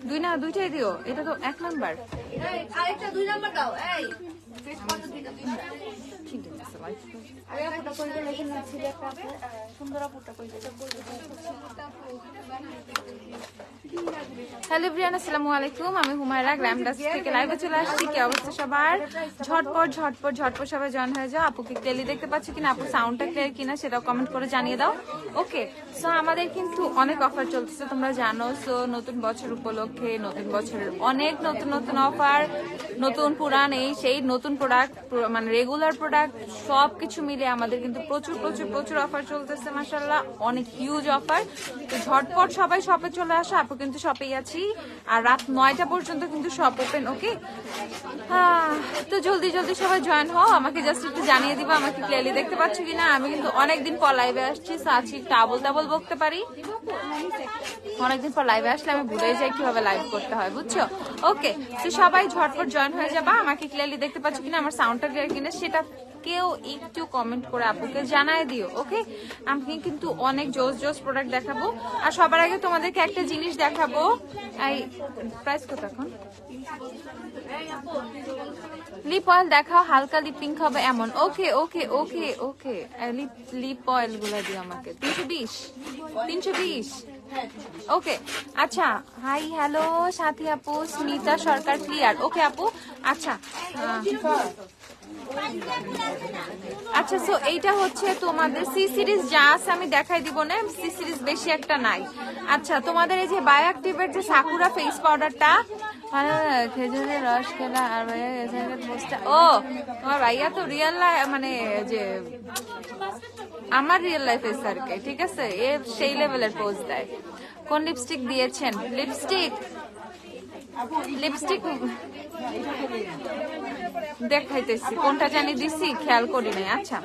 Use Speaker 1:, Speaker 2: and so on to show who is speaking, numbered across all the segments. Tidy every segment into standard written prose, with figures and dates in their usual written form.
Speaker 1: দুই না দুইটাই দিও, এটা তো 1 নাম্বার।
Speaker 2: আরেকটা 2 নাম্বার দাও। এই
Speaker 1: হ্যালো ব্রিয়ান, আসসালামু আলাইকুম। আমি হুমায়রা গ্রাম ডাস্ট থেকে লাইভে চলে আসছি। কি অবস্থা সবার? ঝটপট ঝটপট ঝটপট সবাই জয়েন হয়ে যাও। আপুকে ক্লিয়ারলি দেখতে পাচ্ছ কিনা, আপু সাউন্ডটা ক্লিয়ার কিনা সেটাও কমেন্ট করে জানিয়ে দাও। ওকে, সো আমাদের কিন্তু অনেক অফার চলতেছে, তোমরা জানো। সো নতুন বছর উপলক্ষে নতুন বছরের অনেক নতুন নতুন অফার, নতুন পুরান এই সেই নতুন প্রোডাক্ট, মানে রেগুলার প্রোডাক্ট সবকিছু মিলে আমাদের কিন্তু প্রচুর প্রচুর প্রচুর অফার চলতেছে। মাশাআল্লাহ, অনেক হিউজ অফার। তো ঝটপট সবাই শপে চলে আসো। আপু কিন্তু শপেই আছি, আর রাত 9টা পর্যন্ত কিন্তু শপ ওপেন। ওকে, তো জলদি জলদি সবাই জয়েন হও। আমাকে জাস্ট একটু জানিয়ে দিবা আমাকে ক্লিয়ারলি দেখতে পাচ্ছ কিনা। আমি কিন্তু অনেকদিন পর লাইভে আসছি, আছি একটু আবল তাবল বকতে পারি। অনেকদিন পর লাইভে আসলে আমি ভুলে যাই কিভাবে লাইভ করতে হয়, বুঝছো? ওকে, তো সবাই ঝটপট জয়েন হয়ে যাবা। আমাকে ক্লিয়ারলি দেখতে পাচ্ছ কিনা, আমার সাউন্ডটা ক্লিয়ার কিনা সেটা কেউ একটু কমেন্ট করে আপুকে জানায় দিও। ওকে, আমি কিন্তু অনেক জোস জোস প্রোডাক্ট দেখাবো। আর সবার আগে তোমাদেরকে একটা জিনিস দেখাবো। এই প্রাইস কত এখন? লিপ অয়েল দেখাও, হালকা লিপ পিঙ্ক হবে এমন। ওকে ওকে ওকে ওকে, লিপ অয়েল গুলা দিও আমাকে। 320। ওকে, আচ্ছা। হাই হ্যালো সাথী আপু, স্মিতা সরকার ক্লিয়ার। ওকে আপু, আচ্ছা আচ্ছা। সো এইটা হচ্ছে তোমাদের সি সিরিজ যা আছে আমি দেখাই দিব না, সি সিরিজ বেশি একটা নাই। আচ্ছা, তোমাদের এই যে বায়োঅ্যাক্টিভের যে সাকুরা ফেস পাউডারটা, খেজুরের রস খেলা আর ভাইয়া ও তোমার ভাইয়া তো রিয়েল লাইফ, মানে যে আমার রিয়েল লাইফে স্যারকে, ঠিক আছে, এ সেই লেভেলের পোজ দেয়। কোন লিপস্টিক দিয়েছেন? লিপস্টিক দেখাইতেছি, কোনটা জানি দিছি খেয়াল করি নাই। আচ্ছা,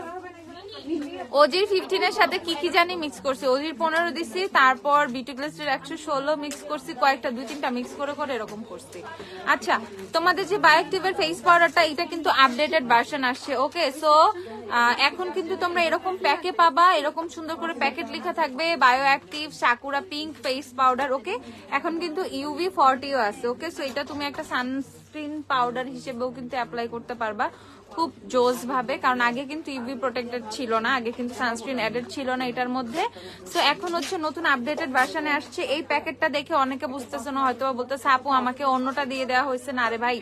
Speaker 1: ওজির 15 সাথে কি কি জানি মিক্স করছি। ওজির 15 দিছি, তারপর বিউটি গ্লিসারিন 116 মিক্স করছি, কয়েকটা 2-3টা মিক্স করে করে এরকম করছি। আচ্ছা, তোমাদের যে বায়োঅ্যাক্টিভের ফেস পাউডারটা, এটা কিন্তু আপডেটেড ভার্সন আসছে। ওকে, সো এখন কিন্তু তোমরা এরকম প্যাকে পাবা, এরকম সুন্দর করে প্যাকেট লেখা থাকবে bioactive Sakura pink face powder. Okay, এখন কিন্তু UV40ও আছে। ওকে, সো এটা তুমি একটা সানস্ক্রিন পাউডার হিসেবেও কিন্তু অ্যাপ্লাই করতে পারবা খুব জোস ভাবে, কারণ আগে কিন্তু ইউভি প্রোটেক্টেড ছিল না, আগে কিন্তু সানস্ক্রিন অ্যাডেড ছিল না এটার মধ্যে। সো এখন হচ্ছে নতুন আপডেটেড ভার্সনে আসছে। এই প্যাকেটটা দেখে অনেকে বুঝতেছে না, হয়তো বলতেছে আপু আমাকে অন্যটা দিয়ে দেওয়া হয়েছে। না রে ভাই,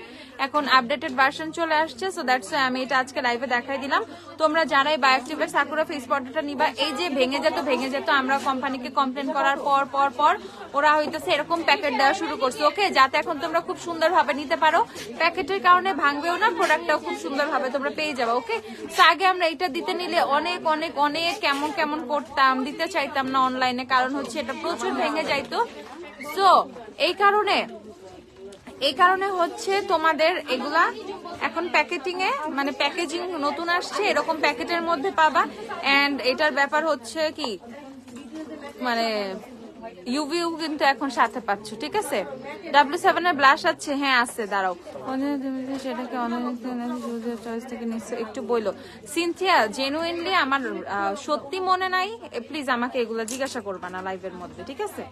Speaker 1: এখন আপডেটেড ভার্সন চলে আসছে। সো দ্যাটস ওয়াই আমি এটা আজকে লাইভে দেখাই দিলাম। তোমরা যারা এই বায়োঅ্যাক্টিভের সাকুরা ফেস পাউডারটা নিবা, এই যে ভেঙে যেত, আমরা কোম্পানিকে কমপ্লেন করার পর ওরা হইতেছে এরকম প্যাকেট দেওয়া শুরু করছে। ওকে, যাতে এখন তোমরা খুব সুন্দরভাবে নিতে পারো, প্যাকেটের কারণে ভাঙবেও না, প্রোডাক্টটাও খুব সুন্দরভাবে তোমরা পেয়ে যাবে। ওকে, আগে আমরা এটা দিতে নিলে অনেক অনেক অনেক কেমন করতাম, দিতে চাইতাম না অনলাইনে, কারণ হচ্ছে এটা প্রচুর ভেঙে যাইতো। সো এই কারণে হচ্ছে তোমাদের এগুলা এখন প্যাকেটিং এ, মানে প্যাকেজিং নতুন আসছে, এরকম প্যাকেটের মধ্যে পাবা। এন্ড এটার ব্যাপার হচ্ছে কি, মানে ইউভিও কিন্তু এখন সাথে পাচ্ছ, ঠিক আছে। W7 এর ব্লাশ আছে, হ্যাঁ আছে, দাঁড়াও সেটাকে অনেক চয়েস থেকে নিচ্ছে একটু বইলো। সিনথিয়া, জেনুইনলি আমার সত্যি মনে নাই, প্লিজ আমাকে এগুলো জিজ্ঞাসা করবা না লাইভের মধ্যে, ঠিক আছে।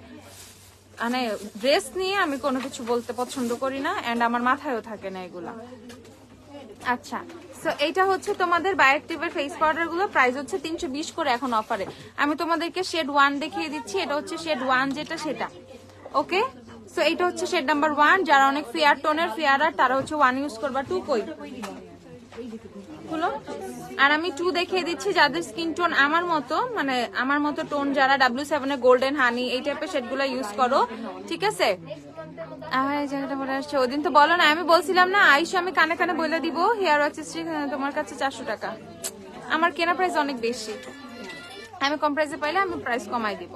Speaker 1: মানে ড্রেস নিয়ে আমি কোনো কিছু বলতে পছন্দ করি না, এন্ড আমার মাথায়ও থাকে না এগুলা। আচ্ছা, সো এইটা হচ্ছে তোমাদের বায়োঅ্যাক্টিভের ফেস পাউডার গুলো, প্রাইস হচ্ছে 320 করে এখন অফারে। আমি তোমাদেরকে শেড 1 দেখিয়ে দিচ্ছি, এটা হচ্ছে শেড 1 যেটা সেটা। ওকে, সো এইটা হচ্ছে শেড নাম্বার 1। যারা অনেক ফেয়ার টোনের ফেয়ারার তারা হচ্ছে 1 ইউজ করবা। 2 কই হলো, আর আমি 2 দেখিয়ে দিচ্ছি যাদের স্কিন টোন আমার মতো, মানে আমার মতো টোন, যারা W7 এর গোল্ডেন হানি এই টাইপের শেডগুলো ইউজ করো, ঠিক আছে। জায়গাটা বলে আসছে, ওদিন তো বলো না, আমি বলছিলাম না আইসো, আমি কানে কানে বলে দিব হেয়ার ওয়াক্স তোমার কাছে 400 টাকা। আমার কেনা প্রাইস অনেক বেশি, আমি কম প্রাইসে পাইলে আমি প্রাইস কমাই দিব,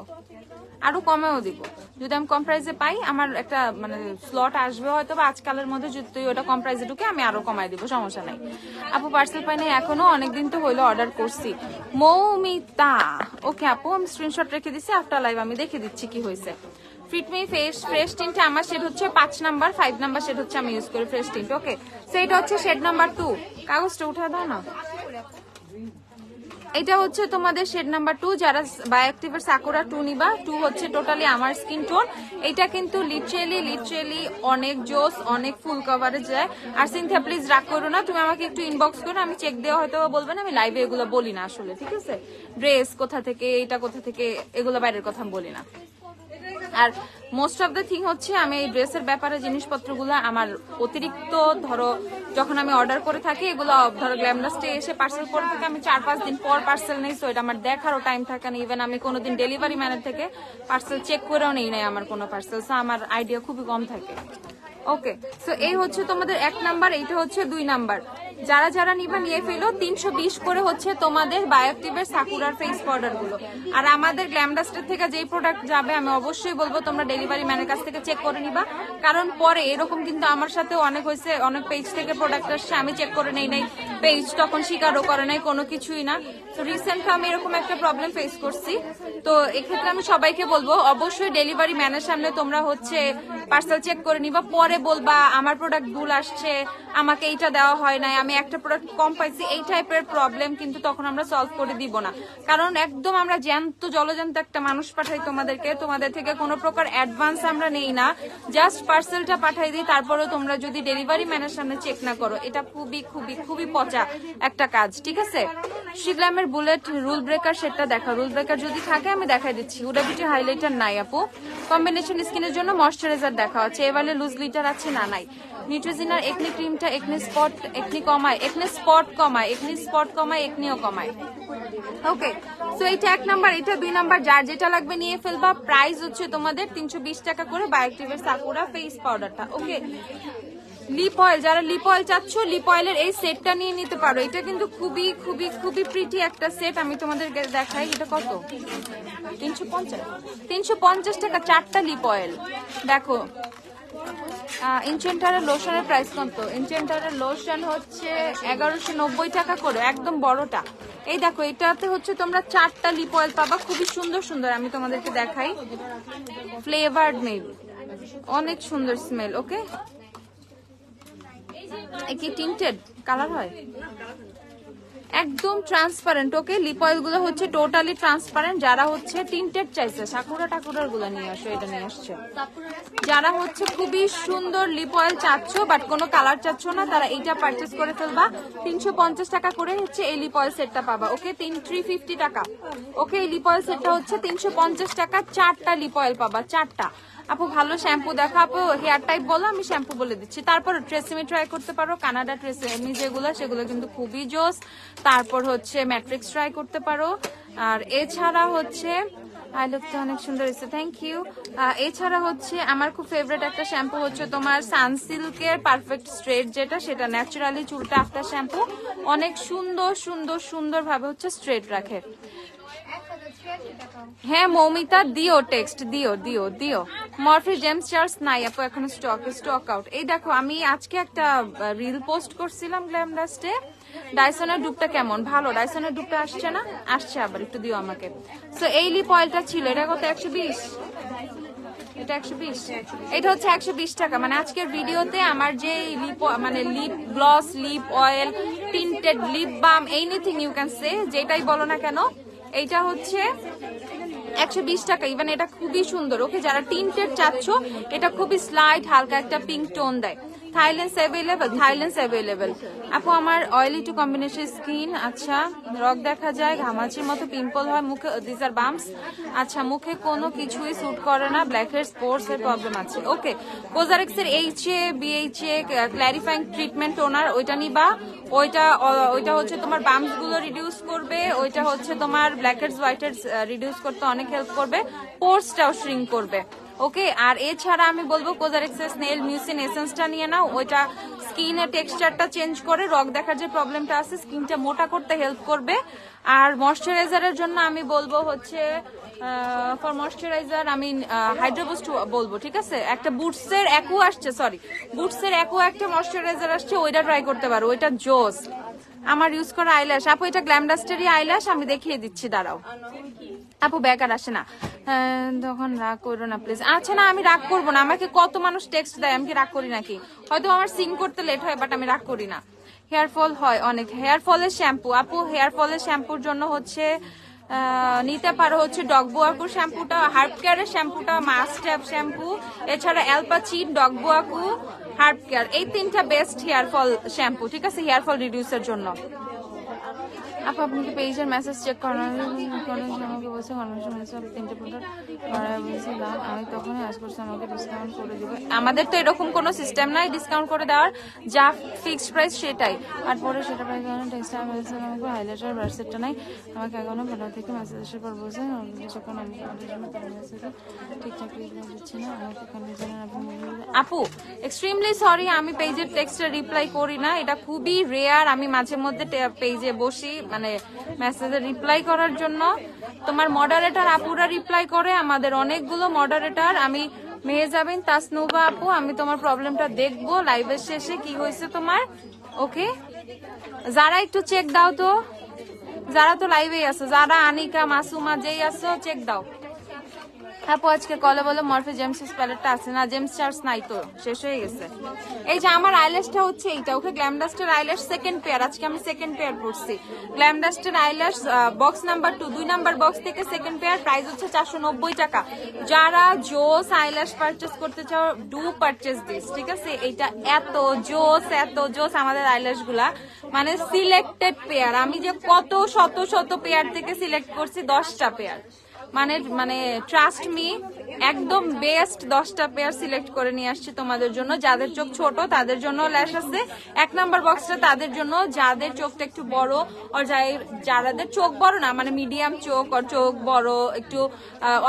Speaker 1: আরো কমেও দিব। যদি আমি কম প্রাইসে পাই, আমার একটা মানে স্লট আসবে হয়তো বা আজকালের মধ্যে, যদি তুই ওটা কম প্রাইসে ঢুকে আমি আরো কমাই দিব, সমস্যা নাই। আপু পার্সেল পাইনি এখনো, অনেকদিন তো হইলো অর্ডার করছি। মৌমিতা, ওকে আপু আমি স্ক্রিনশট রেখে দিচ্ছি, আফটার লাইভ আমি দেখে দিচ্ছি কি হয়েছে। ফিটমি ফ্রেশ টিন্ট আমার শেড হচ্ছে 5 নাম্বার, 5 নাম্বার শেড হচ্ছে আমি ইউজ করি ফ্রেশ টিন্ট। ওকে, সো এটা হচ্ছে শেড নাম্বার 2। কাগজটা উঠে দাও না। এটা হচ্ছে তোমাদের শেড নাম্বার 2, যারা বায়োঅ্যাক্টিভের সাকুরা 2 নিবা। 2 হচ্ছে টোটালি আমার স্কিন টোন। এটা কিন্তু লিটারেলি অনেক জোস, অনেক ফুল কভারেজ যায়। আর সিনথিয়া প্লিজ রাগ করো না, তুমি আমাকে একটু ইনবক্স করো, আমি চেক দেওয়া হয়তো বলবো না, আমি লাইভে এগুলো বলি না আসলে, ঠিক আছে? ড্রেস কোথা থেকে, এটা কোথা থেকে, এগুলো বাইরের কথা বলি না। আর মোস্ট অফ দ্য থিং হচ্ছে আমি এই ড্রেসের ব্যাপারে জিনিসপত্রগুলো আমার অতিরিক্ত ধরো যখন আমি অর্ডার করে থাকি, এগুলো ধরো গ্ল্যামডাস্টে এসে পার্সেল করে থাকি, আমি 4-5 দিন পর পার্সেল নেই, তো এটা আমার দেখারও টাইম থাকে না। ইভেন আমি কোনোদিন ডেলিভারি ম্যানের থেকে পার্সেল চেক করেও নেই নাই আমার কোনো পার্সেল, সো আমার আইডিয়া খুবই কম থাকে। ওকে, সো এই হচ্ছে তোমাদের 1 নাম্বার, এইটা হচ্ছে 2 নাম্বার। যারা যারা নিবা নিয়ে ফেলো। 320 করে হচ্ছে তোমাদের বায়োঅ্যাক্টিভের সাকুরার ফেস পাউডার গুলো। আর আমাদের গ্ল্যামডাস্টের থেকে যেই প্রোডাক্ট যাবে আমি অবশ্যই বলবো তোমরা ডেলিভারি ম্যানের কাছ থেকে চেক করে নিবা, কারণ পরে এরকম কিন্তু আমার সাথে অনেক হয়েছে, অনেক পেজ থেকে প্রোডাক্ট আসছে, আমি চেক করে নেই নাই, পেজ তখন স্বীকারও করে নাই, কোনো কিছুই না। তো রিসেন্টলি আমি এরকম একটা প্রবলেম ফেস করছি। তো এক্ষেত্রে আমি সবাইকে বলবো অবশ্যই ডেলিভারি ম্যানের সামনে তোমরা হচ্ছে পার্সেল চেক করে নিবা, পরে বলবা আমার প্রোডাক্ট ভুল আসছে, আমাকে এইটা দেওয়া হয় নাই, আমি একটা প্রোডাক্ট কম পাইছি, এই টাইপের প্রবলেম কিন্তু তখন আমরা সলভ করে দিব না। কারণ একদম আমরা জ্যান্ত জলজ্যান্ত একটা মানুষ পাঠাই তোমাদেরকে, তোমাদের থেকে কোনো প্রকার অ্যাডভান্স আমরা নেই না, জাস্ট পার্সেলটা পাঠাই দিই। তারপরেও তোমরা যদি ডেলিভারি ম্যানের সামনে চেক না করো, এটা খুবই খুবই খুবই পচা একটা কাজ, ঠিক আছে? শিগ্লামের বুলেট রুল ব্রেকার সেটটা দেখা, রুল ব্রেকার যদি থাকে আমি দেখাই দিচ্ছি। হুডা বিউটি হাইলাইটার নাই আপু, কম্বিনেশন স্কিনের জন্য ময়শ্চারাইজার দেখা হচ্ছে, এবারে লুজ লিটার আছে না নাই। নিউট্রিজিনার একনি ক্রিমটা একনি স্পট একনি কমায়, একনি স্পট কমায়, একনি স্পট কমায়, একনিও কমায়। ওকে, সো এটা 1 নাম্বার, এটা 2 নাম্বার, যার যেটা লাগবে নিয়ে ফেলবা। প্রাইস হচ্ছে তোমাদের 320 টাকা করে বায়োঅ্যাক্টিভের সাকুরা ফেস পাউডারটা। ওকে, লিপ অয়েল, যারা লিপ অয়েল চাচ্ছ লিপ অয়েলের এই সেটটা নিয়ে নিতে পারো। এটা কিন্তু খুবই খুবই খুবই প্রিটি একটা সেট, আমি তোমাদের দেখাই। এটা কত? 350 টাকা 4টা লিপ অয়েল। দেখো ইনচেন্টারের লোশনের প্রাইস কত? ইনচেন্টারের লোশন হচ্ছে 1190 টাকা করে, একদম বড়টা। এই দেখো এটাতে হচ্ছে তোমরা 4টা লিপ অয়েল পাবা, খুবই সুন্দর সুন্দর। আমি তোমাদেরকে দেখাই, ফ্লেভার্ড মেবি, অনেক সুন্দর স্মেল। ওকে, কি টিন্টেড কালার হয়, একদম ট্রান্সপারেন্ট। ওকে, লিপ অয়েল গুলো হচ্ছে টোটালি ট্রান্সপারেন্ট। যারা হচ্ছে টিন্টেড চাইছে সাকুরা টাকুরার গুলো নিয়ে আসো, এটা নিয়ে আসছে। যারা হচ্ছে খুবই সুন্দর লিপ অয়েল চাচ্ছ বাট কোনো কালার চাচ্ছ না, তারা এইটা পারচেস করে ফেলবা। 350 টাকা করে হচ্ছে এই লিপ অয়েল সেটটা পাবা। ওকে, 350 টাকা। ওকে, এই লিপ অয়েল সেটটা হচ্ছে 350 টাকা, 4টা লিপ অয়েল পাবা, 4টা। আপু ভালো শ্যাম্পু দেখা, আপু হেয়ার টাইপ বলো, আমি শ্যাম্পু বলে দিচ্ছি। তারপর ট্রেসেমি ট্রাই করতে পারো, কানাডা ট্রেসেমি যেগুলো সেগুলো কিন্তু খুবই জোস। তারপর হচ্ছে ম্যাট্রিক্স ট্রাই করতে পারো। আর এছাড়া হচ্ছে আই লুকটা অনেক সুন্দর হয়েছে, থ্যাংক ইউ। এছাড়া হচ্ছে আমার খুব ফেভারিট একটা শ্যাম্পু হচ্ছে তোমার সানসিল্কের পারফেক্ট স্ট্রেট, যেটা সেটা ন্যাচারালি চুলটা আফটার শ্যাম্পু অনেক সুন্দর সুন্দর সুন্দর ভাবে হচ্ছে স্ট্রেট রাখে। হ্যাঁ মৌমিতা দিও, টেক্সট দিও দিও দিও। মরফি জেমস চার্লস নাই আপু, এখন স্টক আউট। এই দেখো আমি আজকে একটা রিল পোস্ট করছিলাম গ্ল্যামডাস্টে, ডাইসনের ডুবটা কেমন? ভালো। ডাইসনের ডুবটা আসছে না? আসছে, আবার একটু দিও আমাকে। সো এই লিপ অয়েলটা ছিল, এটা কত? 120। এটা 120, এটা হচ্ছে 120 টাকা। মানে আজকের ভিডিওতে আমার যে লিপ মানে lip gloss, lip oil, tinted lip balm, anything you can say, যেটাই বলো না কেন, এইটা হচ্ছে 120 টাকা। ইভেন এটা খুবই সুন্দর। ওকে, যারা টিন্টেড চাচ্ছ, এটা খুবই স্লাইট হালকা একটা পিঙ্ক টোন দেয়। থাইল্যান্ডস অ্যাভেলেবল, থাইল্যান্ডস অ্যাভেলেবল। আপু আমার অয়েলি টু কম্বিনেশন স্কিন, আচ্ছা রক দেখা যায়, ঘামাচির মতো পিম্পল হয় মুখে, দিস আর বাম্পস। আচ্ছা মুখে কোনো কিছুই স্যুট করে না, ব্ল্যাক হেড স্পোর্টস এর প্রবলেম আছে। ওকে, কোজারেক্স এর এইচএ বিএইচএ ক্ল্যারিফাইং ট্রিটমেন্ট টোনার, ওইটা নিবা। ওইটা হচ্ছে তোমার বাম্পস গুলো রিডিউস করবে, ওইটা হচ্ছে তোমার blackheads whiteheads reduce করতে অনেক হেল্প করবে, পোর্সটাও শ্রিঙ্ক করবে। ওকে, আর এছাড়া আমি বলবো কোজারেক্সের স্নেল মিউসিন এসেন্সটা নিয়ে নাও, ওইটা স্কিনের টেক্সচারটা চেঞ্জ করে রক দেখার যে প্রবলেমটা আছে স্কিনটা মোটা করতে হেল্প করবে। আর ময়শ্চারাইজারের জন্য আমি বলবো হচ্ছে ফর ময়শ্চারাইজার আমি হাইড্রোবুস্ট বলবো, ঠিক আছে? একটা বুটসের অ্যাকু আসছে, সরি বুটসের অ্যাকু একটা ময়শ্চারাইজার আসছে, ওইটা ট্রাই করতে পারো, ওইটা জোস। আমার ইউজ করা আইল্যাশ, আপু এটা গ্ল্যামডাস্টেরই আইল্যাশ, আমি দেখিয়ে দিচ্ছি, দাঁড়াও। আপু বেকার আসে না, তখন রাগ করো না প্লিজ। আচ্ছা না আমি রাগ করবো না, আমাকে কত মানুষ টেক্সট দেয়, আমি কি রাগ করি নাকি? হয়তো আমার সিং করতে লেট হয় বাট আমি রাগ করি না। হেয়ার ফল হয় অনেক। হেয়ার ফলের শ্যাম্পু আপু, হেয়ার ফলের শ্যাম্পুর জন্য হচ্ছে নিতে পারো হচ্ছে ডগবুয়াকুর শ্যাম্পুটা, হার্ব কেয়ারের শ্যাম্পুটা মাস্ট হ্যাভ শ্যাম্পু, এছাড়া অ্যালপাচিন, ডগবুয়াকু, হার্ব কেয়ার, এই তিনটা বেস্ট হেয়ার ফল শ্যাম্পু, ঠিক আছে, হেয়ার ফল রিডিউসের জন্য। আপু আপনি কি পেজের মেসেজ চেক করার আমাকে বলছে তিনটে প্রোডাক্ট বলছিলাম, আমি তখনই আজ করছি আমাকে ডিসকাউন্ট করে দিবে। আমাদের তো এরকম কোনো সিস্টেম নাই ডিসকাউন্ট করে দেওয়ার, যা ফিক্সড প্রাইস সেটাই। আর পরে সেটা প্রাইস টেক্সটাইল মেসেজ আমাকে হাইলাইটার ব্রাশসেটটা নাই, আমাকে এখনো প্রোডাক্ট থেকে মেসেজ আসার পর বলছে যখন আমি মেসেজে ঠিকঠাক দিচ্ছি না আমাকে কন্ডিশনার আপু এক্সট্রিমলি সরি, আমি পেজের টেক্সটে রিপ্লাই করি না, এটা খুবই রেয়ার। আমি মাঝে মধ্যে পেজে বসি মানে মেসেজে রিপ্লাই করার জন্য। তোমার মডারেটর আপুরা রিপ্লাই করে, আমাদের অনেকগুলো মডারেটর। আমি মেহজাবিন তাসনুবা আপু, আমি তোমার প্রবলেমটা দেখবো লাইভের শেষে কি হয়েছে তোমার, ওকে? যারা একটু চেক দাও তো, যারা তো লাইভেই আছো, যারা আনিকা মাসুমা যেই আছো চেক দাও। আপু আজকে কলে বলে মরফে জেমস প্যালেটটা আছে না, জেমস চার্জ নাই তো, শেষ হয়ে গেছে। এই যে আমার আইল্যাশটা হচ্ছে এইটা, ওকে, গ্ল্যামডাস্টের আইল্যাশ সেকেন্ড পেয়ার, আজকে আমি সেকেন্ড পেয়ার পড়ছি। গ্ল্যামডাস্টের eyelash box number 2, 2 number box থেকে সেকেন্ড পেয়ার, প্রাইস হচ্ছে 490 টাকা। যারা জোস আইল্যাশ পারচেস করতে চাও ডু পারচেস দিস, ঠিক আছে? এইটা এত জোস আমাদের আইল্যাশ গুলা, মানে সিলেক্টেড পেয়ার। আমি যে কত শত পেয়ার থেকে সিলেক্ট করছি 10টা পেয়ার, মানে ট্রাস্ট মি, একদম বেস্ট 10টা পেয়ার সিলেক্ট করে নিয়ে আসছি তোমাদের জন্য। যাদের চোখ ছোট তাদের জন্য ল্যাশ আছে, 1 নাম্বার বক্সটা তাদের জন্য, যাদের চোখটা একটু বড় আর যাদের চোখ বড় না, মানে মিডিয়াম চোখ আর চোখ বড়, একটু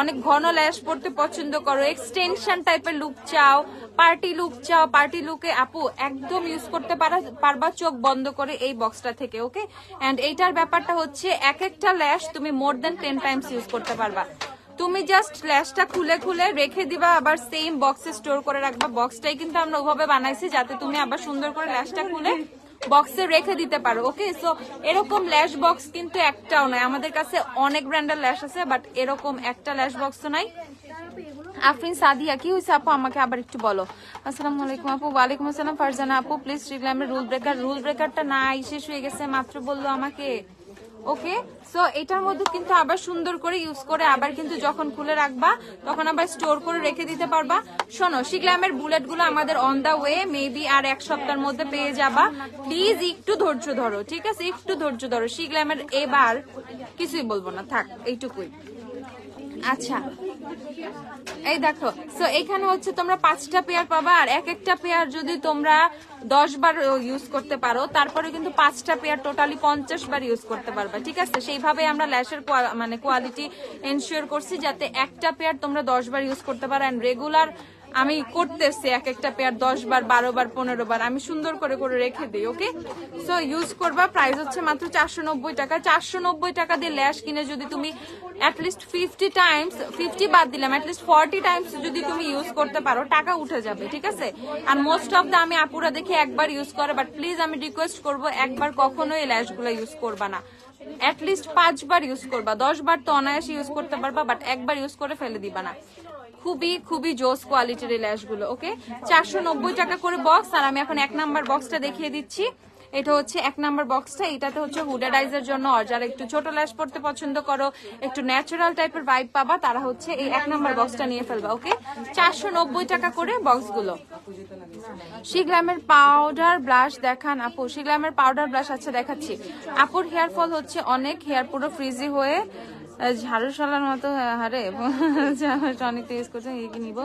Speaker 1: অনেক ঘন ল্যাশ পড়তে পছন্দ করো, এক্সটেনশন টাইপের লুক চাও, পার্টি লুক চাও, পার্টি লুকে আপু একদম ইউজ করতে পারবা চোখ বন্ধ করে এই বক্সটা থেকে, ওকে? এন্ড এইটার ব্যাপারটা হচ্ছে এক একটা ল্যাশ তুমি মোর দেন 10 টাইমস ইউজ করতে পারবা। তুমি জাস্ট ল্যাশটা খুলে রেখে দিবা, আবার সেম বক্সে স্টোর করে রাখবা। বক্সটাই কিন্তু আমরা ওভাবে বানাইছি যাতে তুমি আবার সুন্দর করে ল্যাশটা খুলে বক্সে রেখে দিতে পারো, ওকে? সো এরকম ল্যাশ বক্স কিন্তু একটাও নয়, আমাদের কাছে অনেক ব্র্যান্ডের ল্যাশ আছে, বাট এরকম একটা ল্যাশ বক্স তো নাই। আফরিন সাদিয়া, কি হয়েছে আপু আমাকে আবার একটু বলো। আসসালামু আলাইকুম আপু। ওয়ালাইকুম আসসালাম ফারজানা আপু, প্লিজ শ্রীগ্রামের রুল ব্রেকারটা নাই, শেষ হয়ে গেছে, মাত্র বললো আমাকে, ওকে? সো এটার মধ্যে কিন্তু আবার সুন্দর করে ইউজ করে আবার কিন্তু যখন খুলে রাখবা তখন আবার স্টোর করে রেখে দিতে পারবা। শোনো, শিগ্রামের বুলেট গুলো আমাদের অন দা ওয়ে, মেবি আর 1 সপ্তাহের মধ্যে পেয়ে যাবা। প্লিজ একটু ধৈর্য ধরো, ঠিক আছে? একটু ধৈর্য ধরো। শিগ্রামের এবার কিছুই বলবো না, থাক এইটুকুই। আচ্ছা, এই দেখো, সো এখানে হচ্ছে তোমরা 5টা পেয়ার পাবা, আর এক একটা পেয়ার যদি তোমরা 10 বার ইউজ করতে পারো তারপরে কিন্তু 5টা পেয়ার টোটালি 50 বার ইউজ করতে পারবা, ঠিক আছে? সেইভাবে আমরা ল্যাশের মানে কোয়ালিটি এনশিওর করছি যাতে একটা পেয়ার তোমরা 10 বার ইউজ করতে পারো। এন্ড রেগুলার আমি করতেছি এক একটা পেয়ার 10 বার, 12 বার, 15 বার, আমি সুন্দর করে রেখে দিই, ওকে? সো ইউজ করবা। প্রাইস হচ্ছে মাত্র 490 টাকা। 490 টাকা দিয়ে ল্যাশ কিনে যদি তুমি অ্যাটলিস্ট 50 টাইমস, 50 বাদ দিলাম, অ্যাটলিস্ট 40 টাইমস যদি তুমি ইউজ করতে পারো টাকা উঠে যাবে, ঠিক আছে? আর মোস্ট অফ দ্য আমি আপুরা দেখি একবার ইউজ করে, বাট প্লিজ আমি রিকোয়েস্ট করবো একবার কখনোই এই ল্যাশগুলো ইউজ করবা না, অ্যাটলিস্ট 5 বার ইউজ করবা। 10 বার তো অনায়াসে ইউজ করতে পারবা, বাট একবার ইউজ করে ফেলে দিবা না। খুবই জোস কোয়ালিটির এই ল্যাশ গুলো, ওকে? 490 টাকা করে বক্স। আর আমি এখন 1 নাম্বার বক্সটা দেখিয়ে দিচ্ছি। এটা হচ্ছে 1 নাম্বার বক্সটা, এটাতে হচ্ছে হুডেড আইজের জন্য, আর যারা একটু ছোট ল্যাশ পড়তে পছন্দ করো, একটু ন্যাচারাল টাইপের ভাইব পাবা, তারা হচ্ছে এই 1 নাম্বার বক্সটা নিয়ে ফেলবা, ওকে? 490 টাকা করে বক্স গুলো। শিগ্রামের পাউডার ব্লাশ দেখান আপু। শিগ্রামের পাউডার ব্লাশ আচ্ছা দেখাচ্ছি। আপুর হেয়ার ফল হচ্ছে অনেক, হেয়ার পুরো ফ্রিজি হয়ে ঝাড়ুশালার মতো, হারে টনিক ইউজ করছে, কি নিব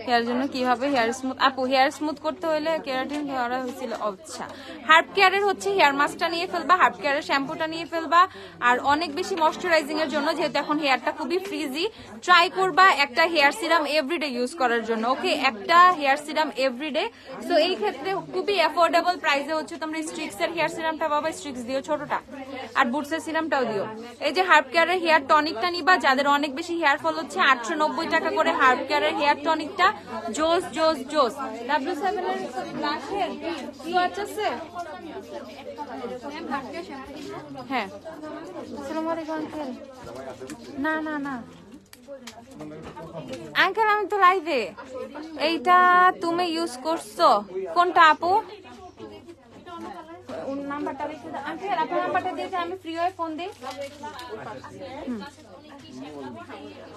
Speaker 1: হেয়ার জন্য, কিভাবে হেয়ার স্মুথ? আপু হেয়ার স্মুথ করতে হলে কেরাটিন করা হয়েছিল, আচ্ছা। হার্ব কেয়ারের হচ্ছে হেয়ার মাস্কটা নিয়ে ফেলবা, হার্ব কেয়ারের শ্যাম্পুটা নিয়ে ফেলবা। আর অনেক বেশি ময়শ্চারাইজিং এর জন্য, যেহেতু এখন হেয়ারটা খুবই ফ্রিজি, ট্রাই করবা একটা হেয়ার সিরাম এভরিডে ইউজ করার জন্য, ওকে? একটা হেয়ার সিরাম এভরিডে। সো এই ক্ষেত্রে খুবই অ্যাফোর্ডেবল প্রাইসে হচ্ছে তোমরা স্ট্রিক্স এর হেয়ার সিরামটা পাবা, স্ট্রিক্স দিও ছোটটা, আর বুটসের সিরামটাও দিও। এই যে হার্ব কেয়ারের হেয়ার টনিকটা নিবা, যাদের অনেক বেশি হেয়ার ফল হচ্ছে 890 টাকা করে হার্ব কেয়ারের হেয়ার টনিকটা, জোস। W7 এর ব্লাশের সুয়াচ আছে, হ্যাঁ। আসসালামু আলাইকুম আঙ্কেল। না আঙ্কেল, আমি তো লাইভে। এইটা তুমি ইউজ করছো কোনটা আপু? ওর নাম্বারটা লিখে দাও। আঙ্কেল আপনার নাম্বারটা দিয়েছে, আমি ফ্রি হয়ে ফোন দিই।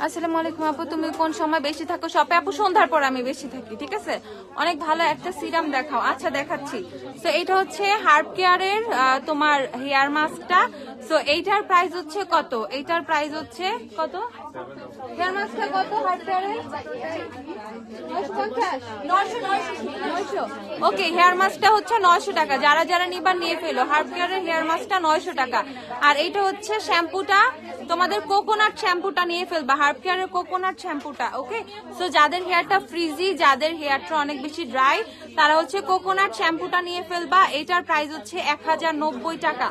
Speaker 1: আসসালামু আলাইকুম আপু, তুমি কোন সময় বেশি থাকো শপে? আপু সন্ধ্যার পর আমি বেশি থাকি, ঠিক আছে। অনেক ভালো একটা সিরাম দেখাও। আচ্ছা দেখাচ্ছি। তো এটা হচ্ছে হার্ব কেয়ারের তোমার হেয়ার মাস্কটা। সো এইটার প্রাইস হচ্ছে কত? এইটার প্রাইস হচ্ছে কত? হেয়ার মাস্কটা কত হার্ব কেয়ারের? 950? ওকে, হেয়ার মাস্কটা হচ্ছে 900 টাকা। যারা যারা নিবা নিয়ে ফেলো। হার্ব কেয়ারের হেয়ার মাস্কটা 900 টাকা। আর এইটা হচ্ছে শ্যাম্পুটা, তোমাদের কোকোনাট শ্যাম্পুটা নিয়ে ফেলবা, হার্ব কেয়ারের কোকোনাট শ্যাম্পুটা। ওকে, সো যাদের হেয়ারটা ফ্রিজি, যাদের হেয়ারটা অনেক বেশি ড্রাই, তারা হচ্ছে কোকোনাট শ্যাম্পুটা নিয়ে ফেলবা। এটার প্রাইস হচ্ছে 1090 টাকা।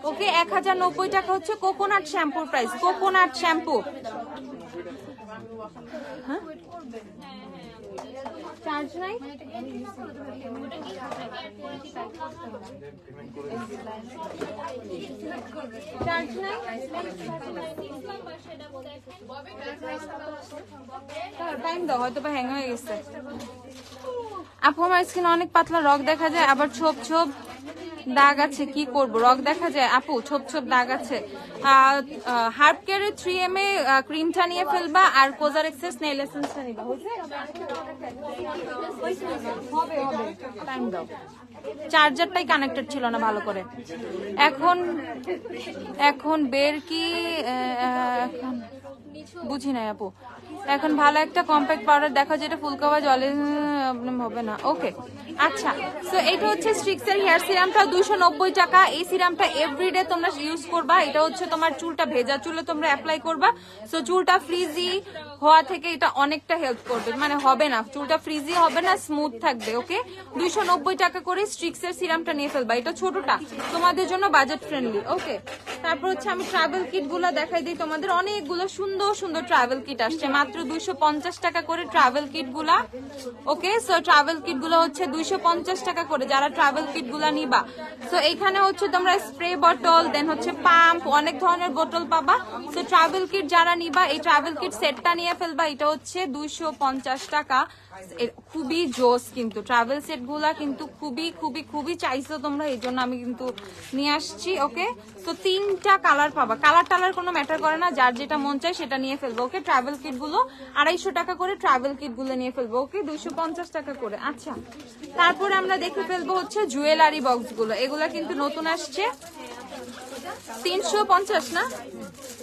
Speaker 1: ওকে, 1090 টাকা হচ্ছে কোকোনাট শ্যাম্পুর প্রাইস। Coconut shampoo. হ্যাঁ, চার্জ নাই? চার্জ নাই? টাইম দাও, হয়তো বা হ্যাং হয়ে গেছে। আপু আমার স্কিন অনেক পাতলা, রগ দেখা যায়, আবার ছোপ ছোপ দাগ আছে, কি করব? রগ দেখা যায় আপু, ছোপ ছোপ দাগ আছে। হার্ব কেয়ারের 3M এ ক্রিমটা নিয়ে ফেলবা, আর কোজারেক্সের স্নেল এসেন্সটা নিবা। হবে হবে, টাইম দাও। চার্জারটাই কানেক্টেড ছিল না ভালো করে। এখন বের কি এখন বুঝি নাই আপু। এখন ভালো একটা কম্প্যাক্ট পাউডার দেখো যেটা ফুলকোয়া জলে হবে না। ওকে, আচ্ছা। সো এটা হচ্ছে স্ট্রিক্সের হেয়ার সিরামটা 290 টাকা। এই সিরামটা এভরিডে তোমরা ইউজ করবা। এটা হচ্ছে তোমার চুলটা ভেজা চুলে তোমরা অ্যাপ্লাই করবা। সো চুলটা ফ্রিজি হওয়া থেকে এটা অনেকটা হেল্প করবে, মানে হবে না, চুলটা ফ্রিজি হবে না, স্মুথ থাকবে। ওকে, 290 টাকা করে স্ট্রিক্সের সিরামটা নিয়ে ফেলবা। এটা ছোটটা, তোমাদের জন্য বাজেট ফ্রেন্ডলি। ওকে, তারপর হচ্ছে আমি ট্রাভেল কিট গুলো দেখাই দিই তোমাদের। অনেকগুলো সুন্দর সুন্দর ট্রাভেল কিট আসছে, মাত্র 250 টাকা করে ট্রাভেল কিট গুলা। ওকে, সো ট্রাভেল কিট গুলো হচ্ছে 250 টাকা করে, যারা ট্রাভেল কিট গুলা নিবা। সো এইখানে হচ্ছে তোমরা স্প্রে বটল, দেন হচ্ছে পাম্প, অনেক ধরনের বোতল পাবা। সো ট্রাভেল কিট যারা নিবা, এই ট্রাভেল কিট সেটটা নিয়ে ফেলবা। এটা হচ্ছে 250 টাকা। খুবই জোস কিন্তু ট্রাভেল সেট গুলা কিন্তু খুবই খুবই খুবই চাইছো তোমরা, এই জন্য আমি কিন্তু নিয়ে আসছি। ওকে, তো 3টা কালার পাবা, কালার টালার কোনো ম্যাটার করে না, যার যেটা মন চায় সেটা নিয়ে ফেলবো। ওকে, ট্রাভেল কিট গুলো 250 টাকা করে ট্রাভেল কিট গুলো নিয়ে ফেলবো। ওকে, 250 টাকা করে। আচ্ছা, তারপরে আমরা দেখে ফেলবো হচ্ছে জুয়েলারি বক্স গুলো। এগুলা কিন্তু নতুন আসছে, 350 না,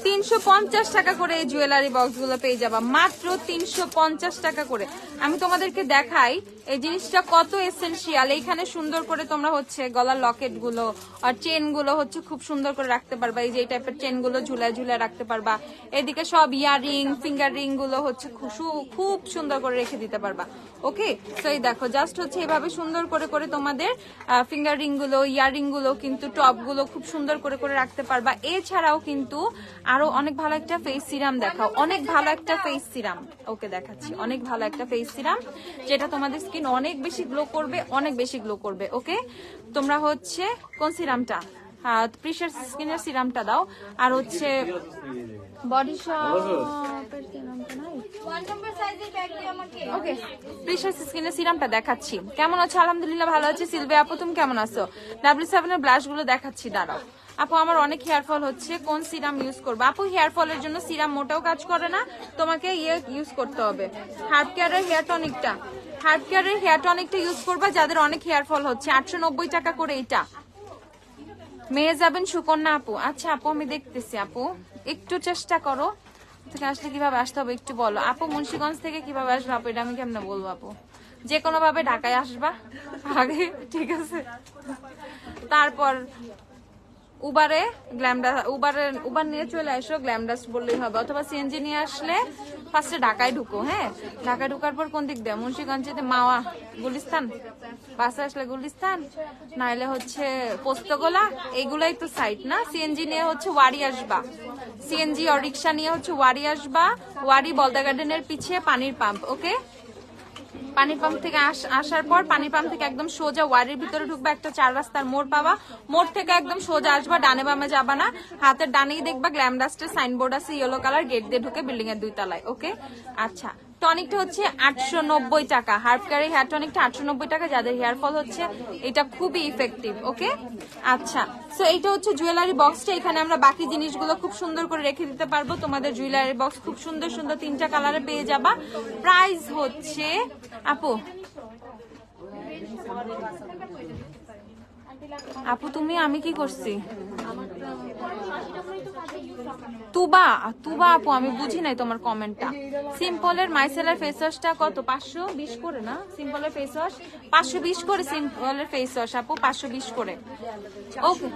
Speaker 1: 350 টাকা করে এই জুয়েলারি বক্স গুলো পেয়ে যাবা, মাত্র 350 টাকা করে। আমি তোমাদেরকে দেখাই এই জিনিসটা কত এসেনশিয়াল। এইখানে সুন্দর করে তোমরা হচ্ছে গলার লকেট গুলো আর চেন গুলো হচ্ছে খুব সুন্দর করে রাখতে পারবা। এই যে এই টাইপের চেন গুলো ঝুলায় ঝুলায় রাখতে পারবা। এদিকে সব ইয়াররিং, ফিঙ্গার রিং গুলো হচ্ছে খুব সুন্দর করে রেখে দিতে পারবা। ওকে, তো এই দেখো জাস্ট হচ্ছে এভাবে সুন্দর করে করে তোমাদের ফিঙ্গার রিং গুলো, ইয়াররিং গুলো কিন্তু টপ গুলো খুব সুন্দর করে করে রাখতে পারবা। এছাড়াও কিন্তু আরো অনেক ভালো একটা ফেস সিরাম দেখাও, অনেক ভালো একটা ফেস সিরাম। ওকে, দেখাচ্ছি অনেক ভালো একটা ফেস সিরাম, যেটা তোমাদের স্কিন অনেক বেশি গ্লো করবে, অনেক বেশি গ্লো করবে। ওকে, তোমরা হচ্ছে কোন সিরামটা? প্রিশার স্কিনের সিরামটা দাও। আর হচ্ছে বডি শপের সিরামটা নাই। ওকে, প্রিশার স্কিনের সিরামটা দেখাচ্ছি। কেমন আছো? আলহামদুলিল্লাহ ভালো আছি। সিলভি আপু তুমি কেমন আছো? W7 এর ব্লাশ গুলো দেখাচ্ছি, দাঁড়াও। আপু আমার অনেক হেয়ার ফল হচ্ছে, কোন সিরাম ইউজ করবো? আপু হেয়ার ফলের জন্য সিরাম মোটেও কাজ করে না, তোমাকে ইউজ করতে হবে হার্ব কেয়ারের হেয়ার টনিকটা। হার্ব কেয়ারের হেয়ার টনিকটা ইউজ করবা যাদের অনেক হেয়ার ফল হচ্ছে, 890 টাকা করে এটা। মেয়ে যাবেন সুকন্যা আপু। আচ্ছা আপু আমি দেখতেছি, আপু একটু চেষ্টা করো। থেকে আসলে কিভাবে আসতে হবে একটু বলো আপু। মুন্সিগঞ্জ থেকে কিভাবে আসবে আপু? এটা আমি কেমনে বলবো আপু? যে কোনো ভাবে ঢাকায় আসবা আগে, ঠিক আছে? তারপর উবারে উবার নিয়ে চলে আসো, গ্ল্যামডাস্ট বললেই হবে, অথবা সিএনজি নিয়ে আসলে ফার্স্টে ঢাকায় ঢুকো। হ্যাঁ, ঢাকায় ঢুকার পর কোন দিক দিয়ে? মুন্সিগঞ্জে মাওয়া, গুলিস্তান, বাসে আসলে গুলিস্তান, নাইলে হচ্ছে পোস্তগোলা, এইগুলাই তো সাইট না। সিএনজি নিয়ে হচ্ছে ওয়ারি আসবা, সিএনজি আর রিক্সা নিয়ে হচ্ছে ওয়ারি আসবা। ওয়ারি বলদা গার্ডেনের পিছিয়ে পানির পাম্প। ওকে, পানির পাম্প থেকে আসার পর পানির পাম্প থেকে একদম সোজা ওয়ারির ভিতরে ঢুকবা, একটা 4 রাস্তার মোড় পাবা। মোড় থেকে একদম সোজা আসবা, ডানে বামে যাবা না, হাতের ডানেই দেখবা গ্ল্যামডাস্টের সাইনবোর্ড আছে ইয়েলো কালার, গেট দিয়ে ঢুকে বিল্ডিং এর 2 তলায়। ওকে, আচ্ছা টনিকটা হচ্ছে 890 টাকা, হার্ব কেয়ারের হেয়ার টনিকটা 890 টাকা, যাদের হেয়ার ফল হচ্ছে এটা খুবই ইফেক্টিভ। ওকে, আচ্ছা, সো এইটা হচ্ছে জুয়েলারি বক্সটা। এখানে আমরা বাকি জিনিসগুলো খুব সুন্দর করে রেখে দিতে পারবো। তোমাদের জুয়েলারি বক্স খুব সুন্দর সুন্দর 3টা কালারে পেয়ে যাবা। প্রাইস হচ্ছে আপু তুমি আমি কি করছি তুবা তুবা আপু, আমি বুঝি নাই তোমার কমেন্টটা। সিম্পলের মাইসেলার ফেস ওয়াশটা কত? 520 করে না? সিম্পলের ফেস ওয়াশ 520 করে, সিম্পলের ফেস ওয়াশ আপু 520 করে। ওকে,